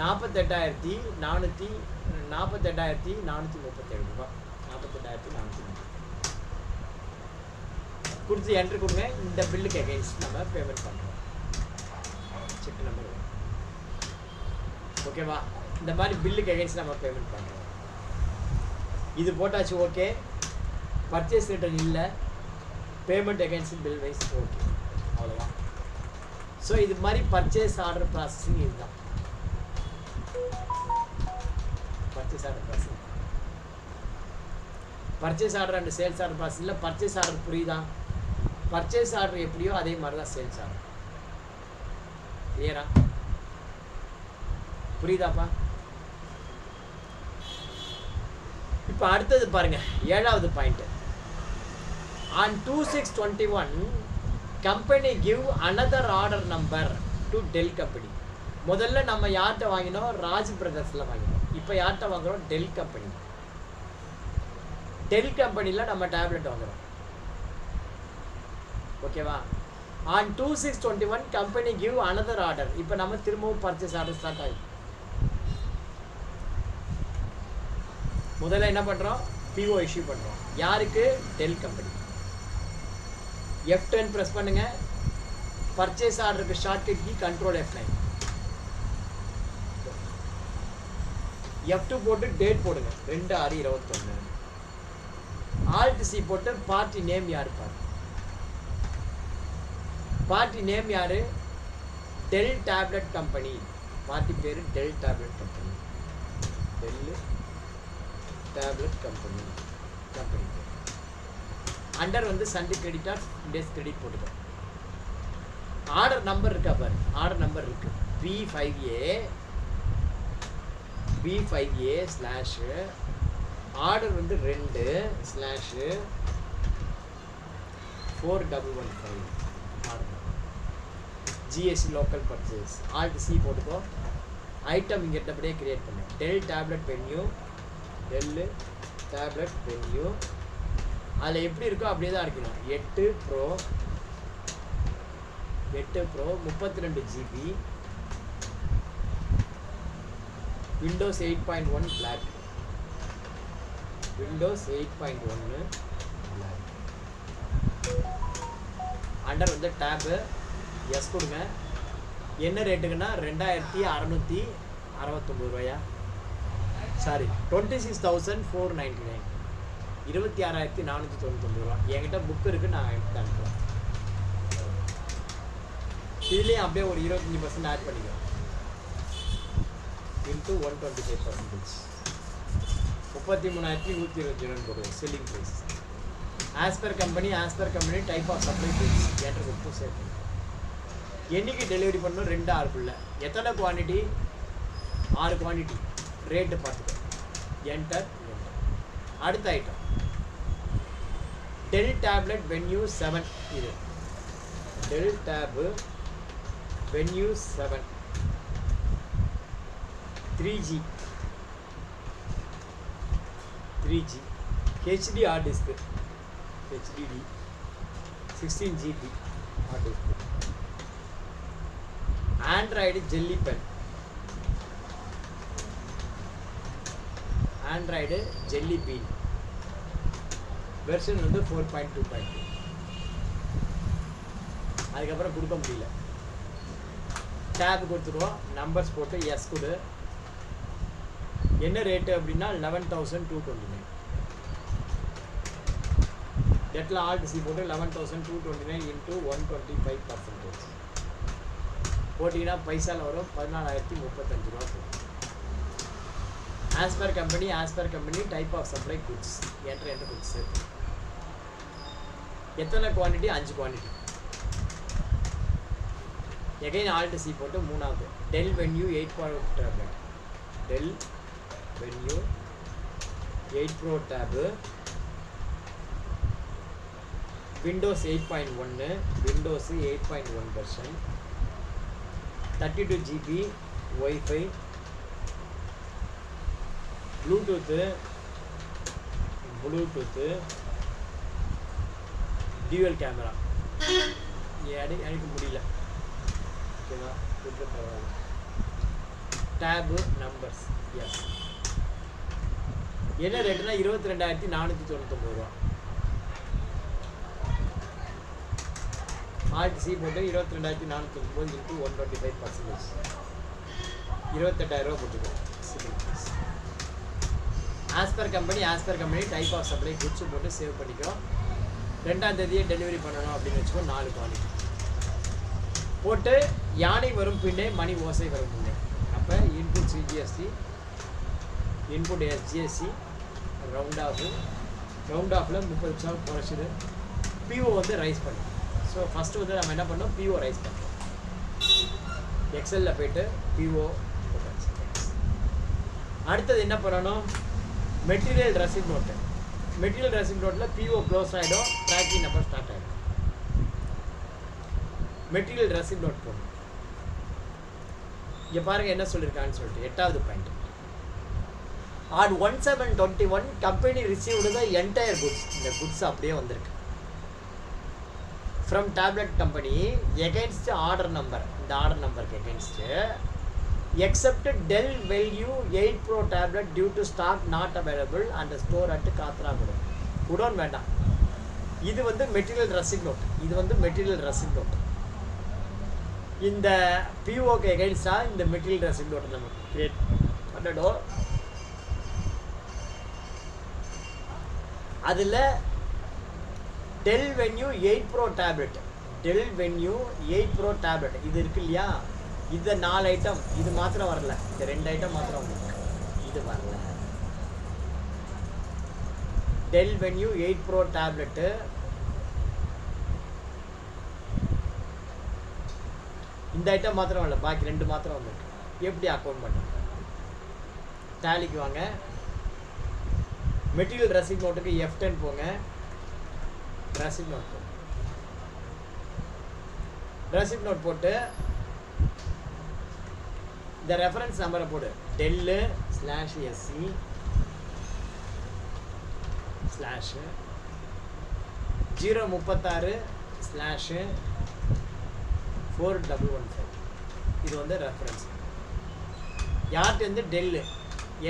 48,437 ரூபா. 48,430 கொடுத்து என்ட்ரு கொடுங்க. இந்த பில்லுக்கு அகைன்ஸ்ட் நம்ம பேமெண்ட் பண்ணுறோம். செக் நம்பர் ஓகேவா? இந்த மாதிரி பில்லுக்கு அகைன்ஸ்ட் நம்ம பேமெண்ட் பண்ணுறோம். இது போட்டாச்சு. ஓகே, பர்ச்சேஸ் ரிட்டர்ன் இல்லை, payment against bill wise. Okay, அவ்வளோதான். ஸோ இது மாதிரி பர்ச்சேஸ் ஆர்டர் ப்ராசஸிங் இதுதான். Purchase order processing, purchase order and sales order ப்ராசஸில் பர்ச்சேஸ் ஆர்டர் புரியுதா? பர்ச்சேஸ் ஆர்டர் எப்படியோ அதே மாதிரி தான் சேல்ஸ் ஆர்டர். கிளியரா? புரியுதாப்பா? இப்போ அடுத்தது பாருங்க, 7வது point. On 2/6/21 company give another order number to Dell company. முதல்ல நம்ம யார்கிட்ட வாங்கினோம்? ராஜ் பிரதர்ஸில் வாங்கினோம். இப்போ யார்கிட்ட வாங்குறோம்? Del company. டெல் கம்பெனியில் நம்ம டேப்லெட் வாங்குறோம். ஓகேவா? on 2/6/21 company give another order. இப்போ நம்ம திரும்பவும் பர்ச்சேஸ் ஆர்டர் ஸ்டார்ட் ஆகிடும். முதல்ல என்ன பண்ணுறோம்? PO இஷ்யூ பண்ணுறோம். யாருக்கு? Dell company. F10 ப்ரெஸ் பண்ணுங்க. பர்ச்சேஸ் ஆர்டருக்கு shortcut key control F9. F2 போட்டு டேட் போடுங்க, 2/6/21. Alt C போட்டு பார்ட்டி நேம் யாரு பாரு. பார்ட்டி நேம் யாரு? Dell tablet company. பார்ட்டி பேரு Dell tablet company. Dell tablet company. Company under வந்து Sunday credit or days credit போட்டுக்கோ. ஆர்டர் நம்பர் இருக்கா பாரு, ஆர்டர் நம்பர் இருக்கு. B5A ஸ்லாஷ் ஆர்டர் வந்து 2/4115 order. GST local purchase. Alt C போட்டுக்கோ. Item இங்கே அப்படியே கிரியேட் பண்ணு. Dell tablet Venue, Dell tablet Venue. அதில் எப்படி இருக்கோ அப்படியே தான் இருக்கணும். 8 Pro 32 GB, Windows 8.1 Black, Windows 8.1 Black. Under வந்து டேபு எஸ் கொடுங்க. என்ன ரேட்டுக்குன்னா 2,669 ரூபாயா? சாரி, 26,499. 26,499 ரூபா. என்கிட்ட புக் இருக்கு, நான் எடுத்து அனுப்புகிறேன். இதுலேயும் அப்படியே ஒரு 25% ஆட் பண்ணிக்கிறோம். இன்ட்டு 125%. 33,120 போடுவோம் selling price. As per company type of supply price enter கொடுத்து சேர்த்து. என்னைக்கு டெலிவரி பண்ணணும்? 2/6க்குள்ள. எத்தனை குவான்டிட்டி? 6 குவான்டிட்டி. ரேட்டு பார்த்துக்கோ. என்டர். அடுத்த ஐட்டம் டெல் டேப்லெட் வென்யூ 7. இது Dell tab Venue 7 3G HD hard disk, HDD 16 GB hard disk. Android Jelly Bean, Android Jelly Bean version வந்து 4.2.2. அதுக்கப்புறம் கொடுக்க முடியல. டேப் கொடுத்துருவோம், நம்பர்ஸ் போட்டு எஸ் கொடு. என்ன ரேட்டு அப்படின்னா 11,229. டெட்டில் ஆல்ட் சி போட்டு 11,229 இன்ட்டு 125% போட்டிங்கன்னா பைசாவில் வரும் 14,035 ரூபா போகும். As per company type of supply goods enter goods. எத்தனை quantity? 5 quantity. Again alt C போட்டு மூணாவது Dell Venue 8 Pro tablet, Dell Venue 8 Pro tab, Windows 8.1, Windows 8.1 version, 32 GB WiFi, Bluetooth dual camera. எனக்கு முடியல, ஓகேவா? கொடுத்து பரவாயில்ல. Tab numbers yes. என்ன ரேட்டுனா 22,499 ரூபா. ஆல்ட் சி போட்டு 22,499 இன்ட்டு 125%, 28,000 ரூபா போட்டுக்கோ. As per company type of supply goods போட்டு சேவ் பண்ணிக்கிறோம். 2ஆம் தேதியே டெலிவரி பண்ணணும் அப்படின்னு வச்சுக்கோ. 4 குவாலிட்டி போட்டு யானை வரும் பின்னே மணி ஓசை வரும் பின்னே. அப்போ இன்புட் சிஜிஎஸ்டி, இன்புட் எஸ்ஜிஎஸ்சி, ரவுண்ட் ஆஃபில் 30% குறைச்சிது. பிஓ வந்து ரைஸ் பண்ணும். ஸோ ஃபஸ்ட்டு வந்து நம்ம என்ன பண்ணோம்? பிஓ ரைஸ் பண்ணுறோம். எக்ஸலில் போய்ட்டு பிஓ. அடுத்தது என்ன பண்ணணும்? Material receipt note. Material receipt நோட்டில் பிஓ க்ளோஸ் ஆகிடும், ட்ராக்கிங் நம்பர் ஸ்டார்ட் ஆகிடும். மெட்டீரியல் ரெசிப்ட் நோட் போடணும். இங்கே பாருங்கள் என்ன சொல்லியிருக்கான்னு சொல்லிட்டு 8வது point. On 1/7/21 company received the entire goods. இந்த குட்ஸ் அப்படியே வந்திருக்கு from tablet company against order number. இந்த ஆர்டர் நம்பருக்கு against except Dell Value 8 Pro tablet due to stock not available and store at Katra Godown வேண்டாம். இது வந்து material receipt note. இது வந்து மெட்டீரியல் ரெசிப்ட் நோட். இந்த பிஓக்கு எகைன்ஸ்டாக இந்த மெட்டீரியல் ரெசிப்ட் நோட் நம்ம கிரியேட் பண்ணிட்டோம். அதில் Dell Venue 8 Pro tablet, Dell Venue 8 Pro tablet இது இருக்கு இல்லையா? இந்த 4 ஐட்டம், இது மாத்திரம் வரல. இந்த 2 ஐட்டம் மாத்திரம் வந்துருக்கு, இது வரல. டெல் வென்யூ 8 Pro டேப்லெட்டு, இந்த ஐட்டம் மாத்திரம் வரல, பாக்கி 2 மாத்திரம் வந்துருக்கு. எப்படி அக்கௌண்ட் பண்ணுங்க? டேலிக்கு வாங்க, மெட்டீரியல் ரெசிப்ட் நோட்டுக்கு F10 போங்க, ரெசிப்ட் நோட் போங்க. ரெசிப்ட் நோட் போட்டு இந்த ரெஃபரன்ஸ் நம்பரை போடு. Tell /SC /036/4115. இது வந்து ரெஃபரன்ஸ். யார்கிட்ட வந்து டெல்லு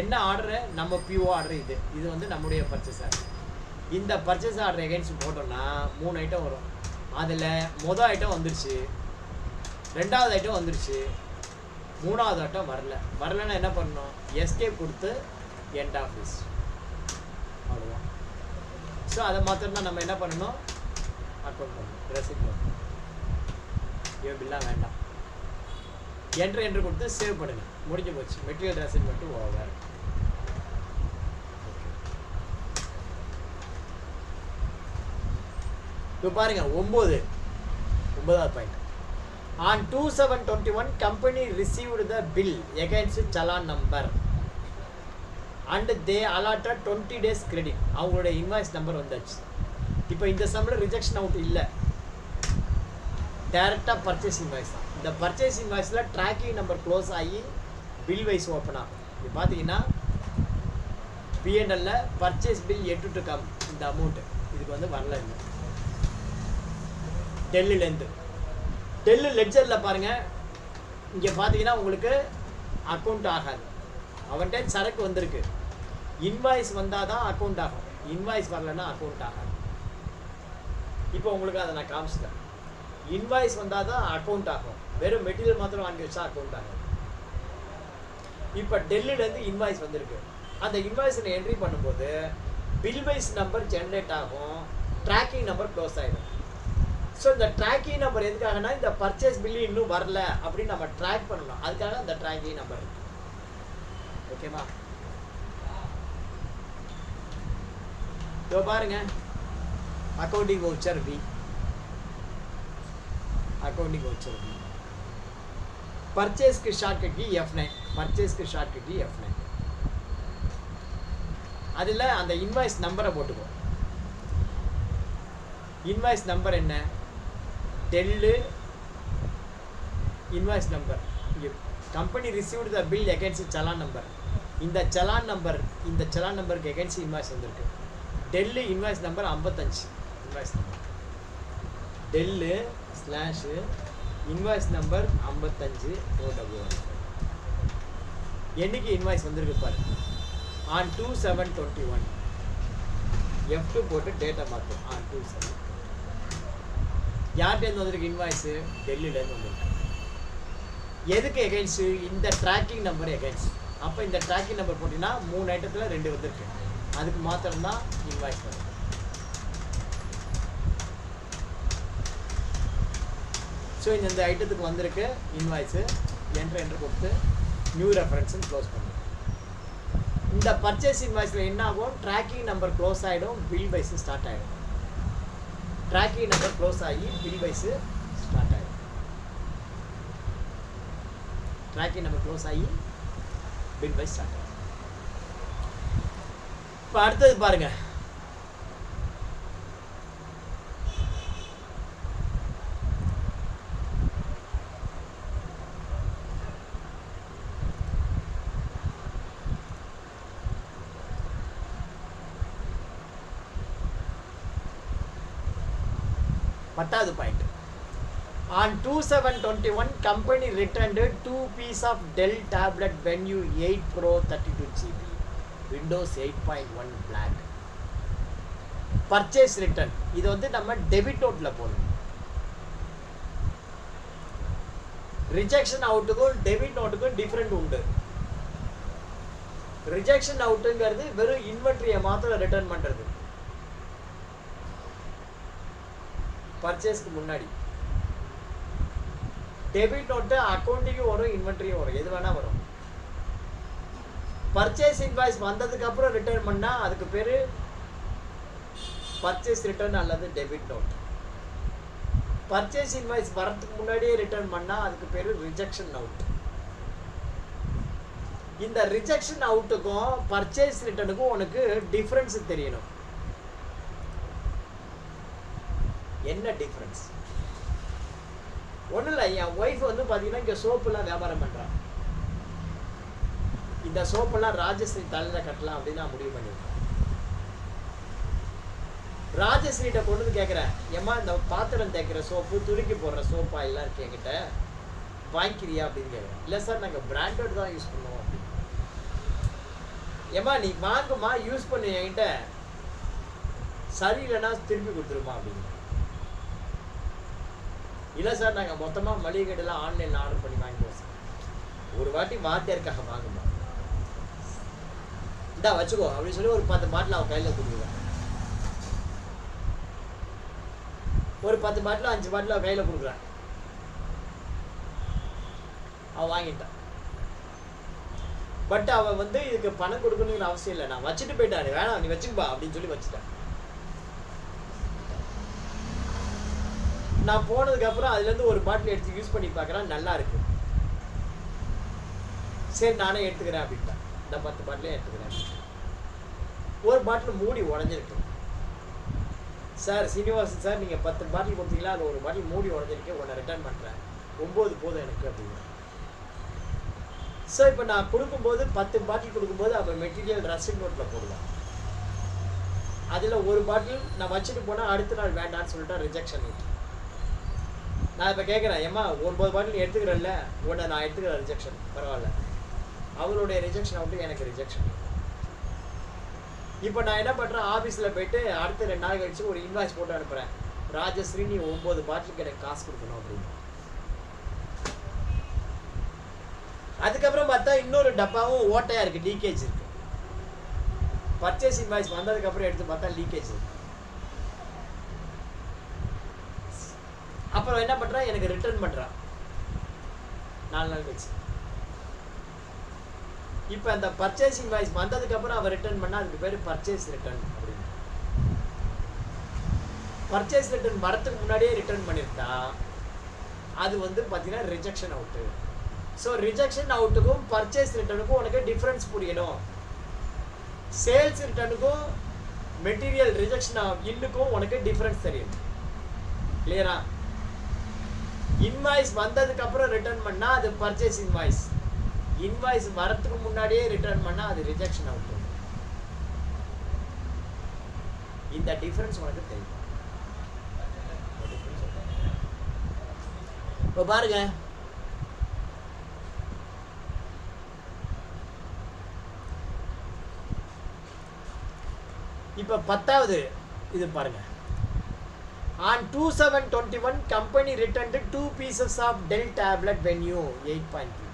என்ன ஆர்டரு? நம்ம பிஓ ஆர்டர். இது வந்து நம்முடைய பர்ச்சேஸ் ஆர்டர். இந்த பர்ச்சேஸ் ஆர்டர் எகைன்ஸ்ட் போட்டோம்னா 3 ஐட்டம் வரும். அதில் மொதல் ஐட்டம் வந்துருச்சு, 2வது ஐட்டம் வந்துருச்சு, 3வது ஐட்டம் வரலன்னா என்ன பண்ணணும்? எஸ்கேப் கொடுத்து எண்ட் ஆஃப் லிஸ்ட், அவ்வளோதான். ஸோ அதை மாத்திரம் தான் நம்ம என்ன பண்ணணும்? அக்கௌண்ட் பண்ணணும். ரெசிப்ட் பண்ணணும். இப்படிலாம் வேண்டாம். என்ட்ரு கொடுத்து சேவ் பண்ணுங்கள், முடிஞ்சு போச்சு. மெட்டீரியல் ரெசிப்ட் மட்டும் ஓவர். இப்போ பாருங்கள் 9வது point. On 2/7/21 company received the bill against challan number and they allotted 20 days credit. அவங்களோட இன்வாய்ஸ் நம்பர் வந்தாச்சு. இப்போ இந்த சம்மில் ரிஜெக்ஷன் அவுட் இல்லை, டேரெக்டாக பர்ச்சேஸ் இன்வாய்ஸ் தான். இந்த பர்ச்சேஸ் இன்வாய்ஸில் ட்ராக்கிங் நம்பர் க்ளோஸ் ஆகி பில் வைஸ் ஓப்பன் ஆகும். இது பார்த்தீங்கன்னா P&L purchase bill yet to come இந்த அமௌண்ட் இதுக்கு வந்து வரல இல்லை டெல்லிலேருந்து. டெல்லு லெட்ஜரில் பாருங்கள், இங்கே பார்த்தீங்கன்னா உங்களுக்கு அக்கௌண்ட் ஆகாது. அவன்கிட்ட சரக்கு வந்திருக்கு, இன்வாய்ஸ் வந்தால் தான் அக்கௌண்ட் ஆகும், இன்வாய்ஸ் வரலன்னா அக்கௌண்ட் ஆகாது. இப்போ உங்களுக்கு அதை நான் காமிச்சிட்டேன். இன்வாய்ஸ் வந்தால் தான் அக்கௌண்ட் ஆகும், வெறும் மெட்டீரியல் மாத்திரம் வாங்கி வச்சா அக்கௌண்ட் ஆகும். இப்போ டெல்லிலேருந்து இன்வாய்ஸ் வந்திருக்கு, அந்த இன்வாய்ஸில் என்ட்ரி பண்ணும்போது பில் வைஸ் நம்பர் ஜென்ரேட் ஆகும், ட்ராக்கிங் நம்பர் க்ளோஸ் ஆகிடும். ஸோ இந்த ட்ராக்கிங் நம்பர் எதுக்காகனா இந்த பர்ச்சேஸ் பில்லு இன்னும் வரல அப்படின்னு நம்ம ட்ராக் பண்ணணும், அதுக்காக அந்த ட்ராக்கிங் நம்பர் இருக்கு. ஓகேவா? இதோ பாருங்க, accounting voucher B, accounting voucher B, பர்ச்சேஸ்க்கு ஷார்ட்கட் கீ F9, பர்ச்சேஸ்க்கு ஷார்ட்கட் கீ F9. அதில் அந்த இன்வாய்ஸ் நம்பரை போட்டுக்கோ. இன்வாய்ஸ் நம்பர் என்ன? Dell invoice number. இங்கே company received the bill against challan number. இந்த சலான் நம்பருக்கு எகென்ஸ்ட் இன்வாய்ஸ் வந்திருக்கு. Dell invoice number 55, invoice number Dell slash invoice number 55 411. என்னைக்கு இன்வாய்ஸ் வந்திருக்கு பாரு, on 2/7/21. F2 போட்டு டேட்டா மாற்றும். on 2/7. யார்கிட்டேருந்து வந்திருக்கு இன்வாய்ஸு? டெல்லியிலேருந்து வந்திருக்கு. எதுக்கு எகென்ஸ்டு? இந்த ட்ராக்கிங் நம்பர் எகென்ஸ்ட். அப்போ இந்த ட்ராக்கிங் நம்பர் போட்டிங்கன்னா 3 ஐட்டத்தில் 2 வந்திருக்கு, அதுக்கு மாத்திரம்தான் இன்வாய்ஸ் வரும். ஸோ இந்த ஐட்டத்துக்கு வந்திருக்கு இன்வாய்ஸு, என்ட்ரு கொடுத்து நியூ ரெஃபரன்ஸ்னு க்ளோஸ் பண்ணுங்க. இந்த பர்ச்சேஸ் இன்வாய்ஸில் என்ன ஆகும்? ட்ராக்கிங் நம்பர் க்ளோஸ் ஆகிடும், பில் வைஸு ஸ்டார்ட் ஆகிடும். ட்ராக்கிங் நம்பர் க்ளோஸ் ஆகி பில் வைஸு ஸ்டார்ட் ஆகிடும். ட்ராக்கிங் நம்பர் க்ளோஸ் ஆகி பில் வைஸ் ஸ்டார்ட் ஆகிடும். இப்போ அடுத்தது பாருங்க, பத்தாவது point. on 2/7/21 company returned 2 pieces of Dell tablet Venue 8 Pro 32GB Windows 8.1 black. purchase return. இது வந்து நம்ம டெபிட் நோட்ல போடணும். ரிஜெக்ஷன் அவுட்டுக்கும் டெபிட் நோட்டுக்கும் டிஃபரெண்ட் உண்டு. ரிஜெக்ஷன் அவுட்டுங்கிறது வெறும் இன்வென்ட்ரியை மாத்திரம் ரிட்டர்ன் பண்றது, பர்ச்சேஸ்க்கு முன்னாடி. டெபிட் நோட்டு அக்கௌண்டிங்கும் வரும், இன்வென்ட்ரியும் வரும், எது வேணா வரும். பர்ச்சேஸ் இன்வாய்ஸ் வந்ததுக்கு அப்புறம் ரிட்டர்ன் பண்ணா அதுக்கு பேரு பர்ச்சேஸ் ரிட்டர்ன் அல்லது டெபிட் நோட். பர்ச்சேஸ் இன்வாய்ஸ் வரதுக்கு முன்னாடியே ரிட்டர்ன் பண்ணா அதுக்கு பேரு ரிஜெக்ஷன் அவுட். இந்த ரிஜெக்ஷன் அவுட்டுக்கும் பர்ச்சேஸ் ரிட்டர்னுக்கும் உனக்கு டிஃபரன்ஸ் தெரியணும். என்ன டிஃபரன்ஸ்? ஒன்றும் இல்லை, என் ஒய்ஃப் வந்து பார்த்தீங்கன்னா இங்கே சோப்புலாம் வியாபாரம் பண்ணுறான். இந்த சோப்பெல்லாம் ராஜஸ்ரீ தலையில் கட்டலாம் அப்படின்னு நான் முடிவு பண்ணியிருக்கேன். ராஜஸ்ரீகிட்ட கொண்டு வந்து கேட்குறேன், ஏம்மா இந்த பாத்திரம் தேய்க்கிற சோப்பு, துணிக்கு போடுற சோப்பா எல்லாம் இருக்கு என்கிட்ட, வாங்கிக்கிறியா அப்படின்னு கேட்குறேன். இல்லை சார், நாங்கள் பிராண்டட் தான் யூஸ் பண்ணுவோம் அப்படின்னு. ஏம்மா நீ வாங்குமா, யூஸ் பண்ணு, என்கிட்ட சரியில்லைன்னா திருப்பி கொடுத்துருமா அப்படின்னு. இல்லை சார், நாங்கள் மொத்தமாக மளிகை கடையில் ஆன்லைனில் ஆர்டர் பண்ணி வாங்கிக்குவோம் சார். ஒரு வாட்டி வாத்தியாருக்காக வாங்குமா, இந்தா வச்சுக்கோ அப்படின்னு சொல்லி ஒரு 10 பாட்டில் அவன் கையில் கொடுக்குவேன். ஒரு 10 பாட்டில் 5 பாட்டில் அவன் கையில் கொடுக்குறான். அவன் வாங்கிட்டான். பட் அவன் வந்து இதுக்கு பணம் கொடுக்கணுங்கிற அவசியம் இல்லை, நான் வச்சுட்டு போயிட்டான், வேணாம் நீ வச்சுக்கப்பா அப்படின்னு சொல்லி வச்சுட்டேன். நான் போனதுக்கப்புறம் அதுலேருந்து ஒரு பாட்டில் எடுத்து யூஸ் பண்ணி பார்க்குறேன், நல்லா இருக்கு, சரி நானே எடுத்துக்கிறேன் அப்படின்ட்டான். இந்த 10 பாட்டிலே எடுத்துக்கிறேன். ஒரு பாட்டில் மூடி உடஞ்சிருக்கு. சார் சீனிவாசன் சார், நீங்கள் 10 பாட்டில் கொடுத்தீங்களா, அது ஒரு பாட்டில் மூடி உடஞ்சிருக்கு, உன்னை ரிட்டர்ன் பண்ணுறேன், 9 போதும் எனக்கு அப்படின்னு. ஸோ இப்போ நான் கொடுக்கும்போது 10 பாட்டில் கொடுக்கும்போது அப்போ மெட்டீரியல் ரசீட் நோட்டில் போடுவேன். அதில் ஒரு பாட்டில் நான் வச்சுட்டு போனால் அடுத்த நாள் வேண்டான்னு சொல்லிட்டா ரிஜெக்ஷன் நோட். நான் இப்போ கேட்குறேன், ஏம்மா 9 பாட்டில் எடுத்துக்கிறேன்ல, ஒன்று நான் எடுத்துக்கிறேன், ரிஜெக்ஷன் பரவாயில்ல. அவருடைய ரிஜெக்ஷன் அவுட்டு எனக்கு ரிஜெக்ஷன். இப்போ நான் என்ன பண்ணுறேன், ஆஃபீஸில் போயிட்டு அடுத்த 2 நாள் கழிச்சு ஒரு இன்வாய்ஸ் போட்டு அனுப்புகிறேன், ராஜஸ்ரீ நீ 9 பாட்டிலுக்கு எனக்கு காசு கொடுக்கணும் அப்படின்னு. அதுக்கப்புறம் பார்த்தா இன்னொரு டப்பாவும் ஓட்டையாக இருக்குது, லீக்கேஜ் இருக்குது. பர்ச்சேஸ் இன்வாய்ஸ் வந்ததுக்கப்புறம் எடுத்து பார்த்தா லீக்கேஜ் இருக்குது. அப்புறம் என்ன பண்ணுறா, எனக்கு ரிட்டர்ன் பண்ணுறான் 4 நாள் கழிச்சு. இப்போ அந்த பர்ச்சேஸ் இன்வாய்ஸ் வந்ததுக்கப்புறம் அவன் ரிட்டர்ன் பண்ணால் அதுக்கு பேர் பர்ச்சேஸ் ரிட்டர்ன் அப்படின்னு. பர்ச்சேஸ் ரிட்டர்ன் வரத்துக்கு முன்னாடியே ரிட்டர்ன் பண்ணியிருந்தா அது வந்து பார்த்தீங்கன்னா ரிஜெக்ஷன் அவுட்டு. ஸோ ரிஜெக்ஷன் அவுட்டுக்கும் பர்ச்சேஸ் ரிட்டர்னுக்கும் உனக்கு டிஃப்ரென்ஸ் புரியணும். சேல்ஸ் ரிட்டர்னுக்கும் மெட்டீரியல் ரிஜெக்ஷன் இன்னுக்கும் உனக்கு டிஃப்ரென்ஸ் தெரியும். கிளியரா? இன்வாய்ஸ் வந்ததுக்கு அப்புறம் ரிட்டர்ன் பண்ணா அது பர்ச்சேஸ் இன்வாய்ஸ். இன்வாய்ஸ் வரதுக்கு முன்னாடியே ரிட்டர்ன் பண்ணா அது ரிஜெக்ஷன் அவுட். இந்த டிஃபரன்ஸ் உனக்கு தெரியும். இப்போ பாருங்க, இப்போ 10வது இது பாருங்க. On 27/21, company returned 2 pieces of Dell tablet venue 8.3.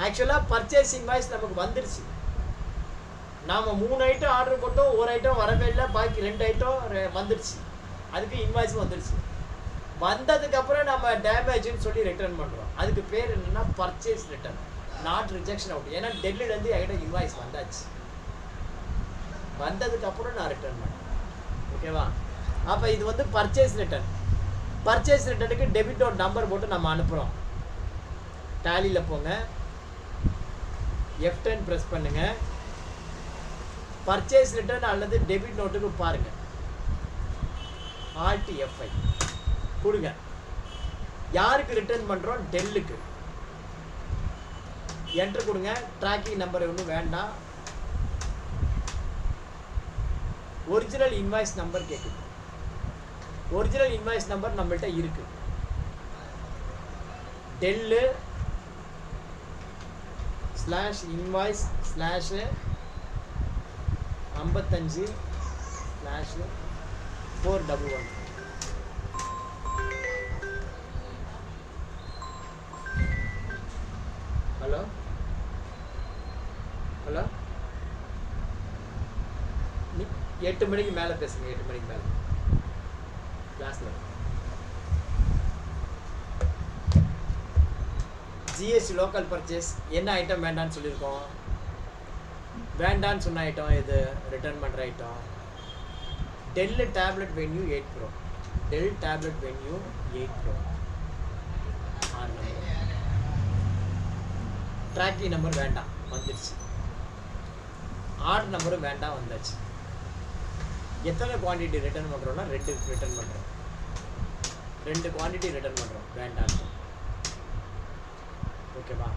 ஆக்சுவலாக பர்ச்சேஸ் இன்வாய்ஸ் நமக்கு வந்துருச்சு. நாம் 3 ஐட்டம் ஆர்டர் போட்டோம், ஒரு ஐட்டம் வரவே இல்லை, பாக்கி 2 ஐட்டம் வந்துருச்சு. அதுக்கு இன்வாய்ஸ் வந்துருச்சு. வந்ததுக்கப்புறம் நம்ம டேமேஜ்னு சொல்லி ரிட்டர்ன் பண்ணுறோம். அதுக்கு பேர் என்னென்னா purchase return, not rejection out. ஏன்னா டெல்லிலேருந்து என்கிட்ட இன்வாய்ஸ் வந்தாச்சு, வந்ததுக்கப்புறம் நான் ரிட்டர்ன் பண்ணேன். ஓகேவா? அப்போ இது வந்து பர்ச்சேஸ் ரிட்டர்ன். பர்ச்சேஸ் ரிட்டர்னுக்கு டெபிட் நோட் நம்பர் போட்டு நம்ம அனுப்புகிறோம். டேலியில் போங்க, F10 ப்ரெஸ் பண்ணுங்க, பர்ச்சேஸ் ரிட்டர்ன் அல்லது டெபிட் நோட்டுக்கு பாருங்க, Alt F5 கொடுங்க. யாருக்கு ரிட்டர்ன் பண்ணுறோம்? டெல்லுக்கு. என்ட்ரு கொடுங்க. ட்ராக்கிங் நம்பர் ஒன்றும் வேண்டாம், ஒரிஜினல் இன்வாய்ஸ் நம்பர் கேட்குது. ஒரிஜினல் இன்வாய்ஸ் நம்பர் நம்மள்கிட்ட இருக்கு. Tell /invoice/55/411. ஹலோ ஹலோ, 8 மணிக்கு மேலே பேசுங்க. 8 மணிக்கு மேலே கிளாஸில். ஜிஎஸ்டி லோக்கல் பர்ச்சேஸ் என்ன ஐட்டம் வேண்டான்னு சொல்லியிருக்கோம்? வேண்டான்னு சொன்ன ஐட்டம் இது ரிட்டர்ன் பண்ணுற item Dell tablet Venue 8 Pro. Dell tablet Venue 8 Pro. Tracking number வேண்டாம், வந்துடுச்சு. ஆர்டர் நம்பரும் வேண்டாம், வந்தாச்சு. எத்தனை குவான்டிட்டி ரிட்டர்ன் பண்ணுறோன்னா 2 ரிட்டர்ன் பண்ணுறோம். 2 குவான்டிட்டி ரிட்டர்ன் பண்ணுறோம், வேண்டாம். ஓகேவா?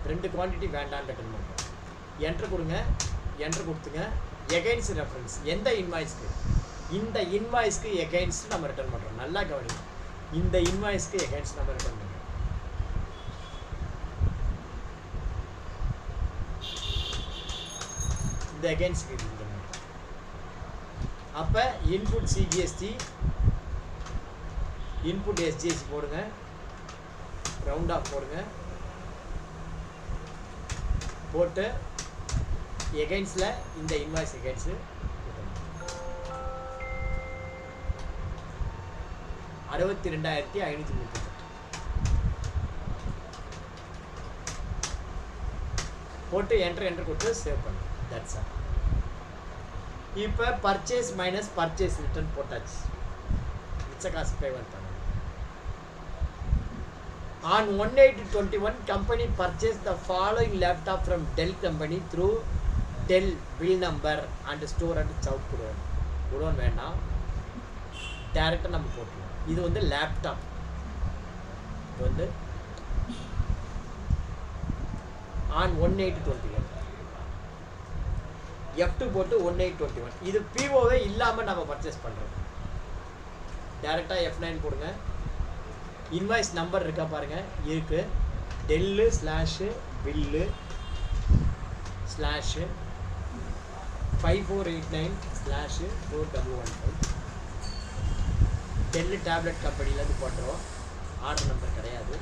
2 குவான்டிட்டி வேண்டான்னு ரிட்டர்ன் பண்ணுறோம். என்ட்ரு கொடுங்க. என்ட்ரு கொடுத்துங்க. எகைன்ஸ்ட் ரெஃபரன்ஸ் எந்த இன்வாய்ஸ்க்கு? இந்த இன்வாய்ஸ்க்கு எகைன்ஸ்ட் நம்ம ரிட்டர்ன் பண்ணுறோம். நல்லா கவனிங்க, இந்த இன்வாய்ஸ்க்கு எகைன்ஸ்ட் நம்ம ரிட்டர்ன் பண்ணுறோம். இந்த எகைன்ஸ்ட் அப்போ இன்புட் சிஜிஎஸ்டி, இன்புட் எஸ்ஜிஎஸ்டி போடுங்க, ரவுண்ட் ஆஃப் போடுங்க, போட்டு எகைன்ஸ்டில் இந்த இன்வாய்ஸ் எகைன்ஸ்டு 62,538 போட்டு என்ட்ரு கொடுத்து சேவ் பண்ணு. That's all. இப்போ பர்ச்சேஸ் மைனஸ் பர்ச்சேஸ் ரிட்டர்ன் போட்டாச்சு. மிச்ச காசு பேமெண்ட் பண்ணு. On 1/8/21, company purchased the following laptop from Dell company through Dell bill number and store at South Godown. Godown வேண்டாம், டேரெக்டாக நம்ம போட்டுருவோம். இது வந்து லேப்டாப். இது வந்து ஆன் 1821. F2 போட்டு 1821. இது பிஓவே இல்லாமல் நம்ம பர்ச்சேஸ் பண்ணுறோம். டேரெக்டாக F9 போடுங்க. இன்வாய்ஸ் நம்பர் இருக்கா பாருங்கள், இருக்குது. Dell slash bill slash 5489/4115. Dell tablet கம்பெனிலேருந்து போட்டுருவோம். ஆர்டர் நம்பர் கிடையாது.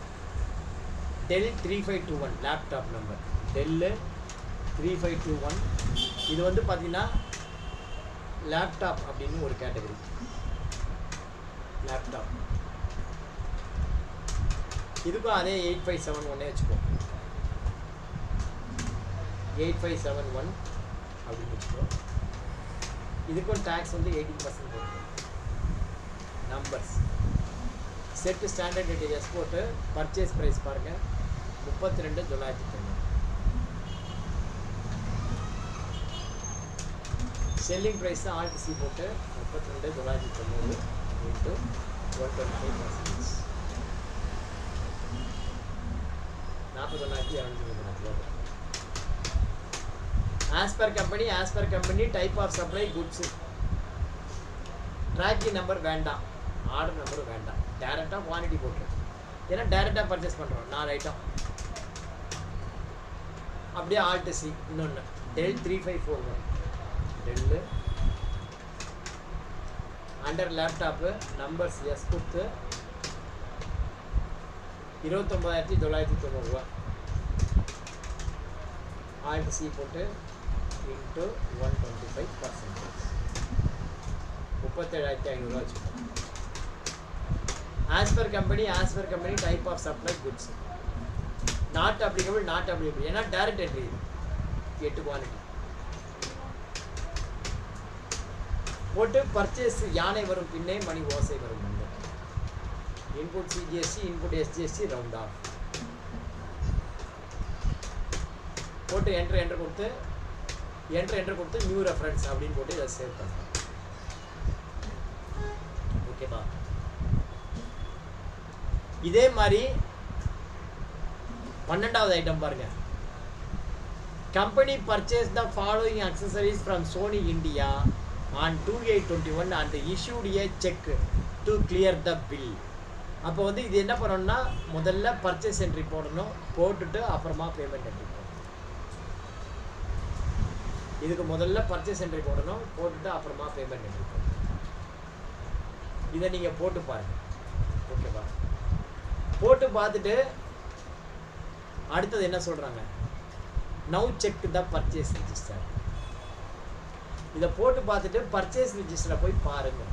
Dell 3521 laptop number. டெல்லு 3521. இது வந்து பார்த்தீங்கன்னா லேப்டாப் அப்படின்னு ஒரு கேட்டகரி. லேப்டாப் இதுக்கும் அதே 8571 வச்சுக்கோ. 8571 அப்படின்னு வச்சுக்கோ. இதுக்கும் டேக்ஸ் வந்து 18% போட்டுக்கோ. நம்பர்ஸ் செட்டு ஸ்டாண்டர்ட் டீடைல்ஸ் போட்டு பர்ச்சேஸ் ப்ரைஸ் பாருங்கள் 32,990. செல்லிங் ப்ரைஸ் ஆல்ட் சி போட்டு 32,990 into 125%. 41,290. As per company type of supply goods. Tracking number வேண்டாம், ஆர்டர் நம்பர் வேண்டாம். டேரெக்டாக குவான்டிட்டி போட்டுரும். ஏன்னா டேரெக்டாக பர்ச்சேஸ் பண்ணுறோம் 4 ஐட்டம். அப்படியே ஆல்ட் சி இன்னொன்று Dell 3541. Dell under laptop numbers எஸ் கொடுத்து 29,990 ஆல்ட் சி போட்டு இன்ட்டு 125%. 37,500 வச்சுக்கோங்க. As per company type of supply goods. Not applicable. ஏன்னா டைரக்ட் என்ட்ரி 8 குவான்டிட்டி போட்டு பர்ச்சேஸ் யானை வரும் பின்னே மணி ஓசை வரும் முன்னே. Input CGST input SGST round off போட்டு என்ட்ரு கொடுத்து நியூ ரெஃபரன்ஸ் அப்படின்னு போட்டு இதை சேவ் பண்ணுறோம். ஓகேவா? இதே மாதிரி 12வது ஐட்டம் பாருங்க. Company purchase the following accessories from Sony India on 2821 and issued a check to clear the bill. அப்போ வந்து இது என்ன பண்ணணும்னா முதல்ல பர்ச்சேஸ் என்ட்ரி போடணும், போட்டுட்டு அப்புறமா பேமெண்ட் என்ட்ரி போடணும். இதுக்கு முதல்ல பர்ச்சேஸ் என்ட்ரி போடணும், போட்டுட்டு அப்புறமா பேமெண்ட் என்ட்ரி போடணும். இதை நீங்கள் போட்டு பாருங்க. ஓகேவா? போட்டு பார்த்துட்டு அடுத்தது என்ன சொல்கிறாங்க, now check the purchase register. இதை போட்டு பார்த்துட்டு பர்ச்சேஸ் ரிஜிஸ்டரை போய் பாருங்கள்.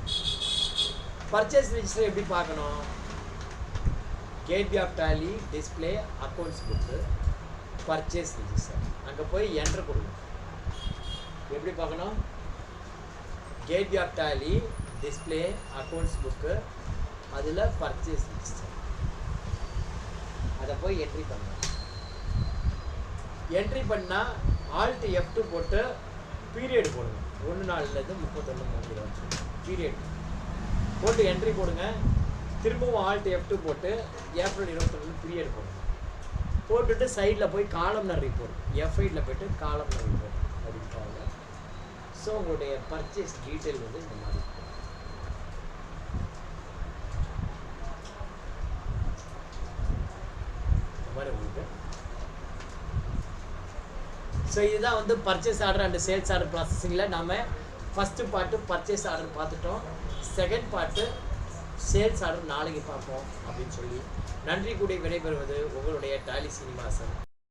பர்ச்சேஸ் ரிஜிஸ்டர் எப்படி பார்க்கணும்? Gateway of Tally display accounts book purchase register அங்கே போய் என்ட்ரு கொடுங்க. எப்படி பார்க்கணும்? Gateway of Tally display accounts book அதில் பர்ச்சேஸ் ரிஜிஸ்டர் அதை போய் என்ட்ரி பண்ணணும். என்ட்ரி பண்ணால் ஆல்ட் F2 போட்டு பீரியட் போடுங்க. 1/4/31 பீரியட் போட்டு என்ட்ரி போடுங்க. திரும்பவும் ஆல்ட் F2 போட்டு ஏப்ரல் 22 பீரியட் போடுங்க. போட்டுட்டு சைடில் போய் காலம்னர் ரிப்போர்ட் F8 போய்ட்டு காலம்னர் ரிப்போர்ட் அப்படின்னு பாருங்க. ஸோ உங்களுடைய பர்ச்சேஸ் டீட்டெயில் வந்து இந்த மாதிரி உங்களுக்கு. ஸோ இதுதான் வந்து purchase order and sales order ப்ராசஸிங்கில் நாம் ஃபஸ்ட்டு பார்ட்டு பர்ச்சேஸ் ஆர்டர் பார்த்துட்டோம். செகண்ட் பார்ட்டு சேல்ஸ் ஆர்டர் நாளைக்கு பார்ப்போம் அப்படின்னு சொல்லி நன்றி கூடி விடைபெறுவது உங்களுடைய டாலி சீனிவாசன்.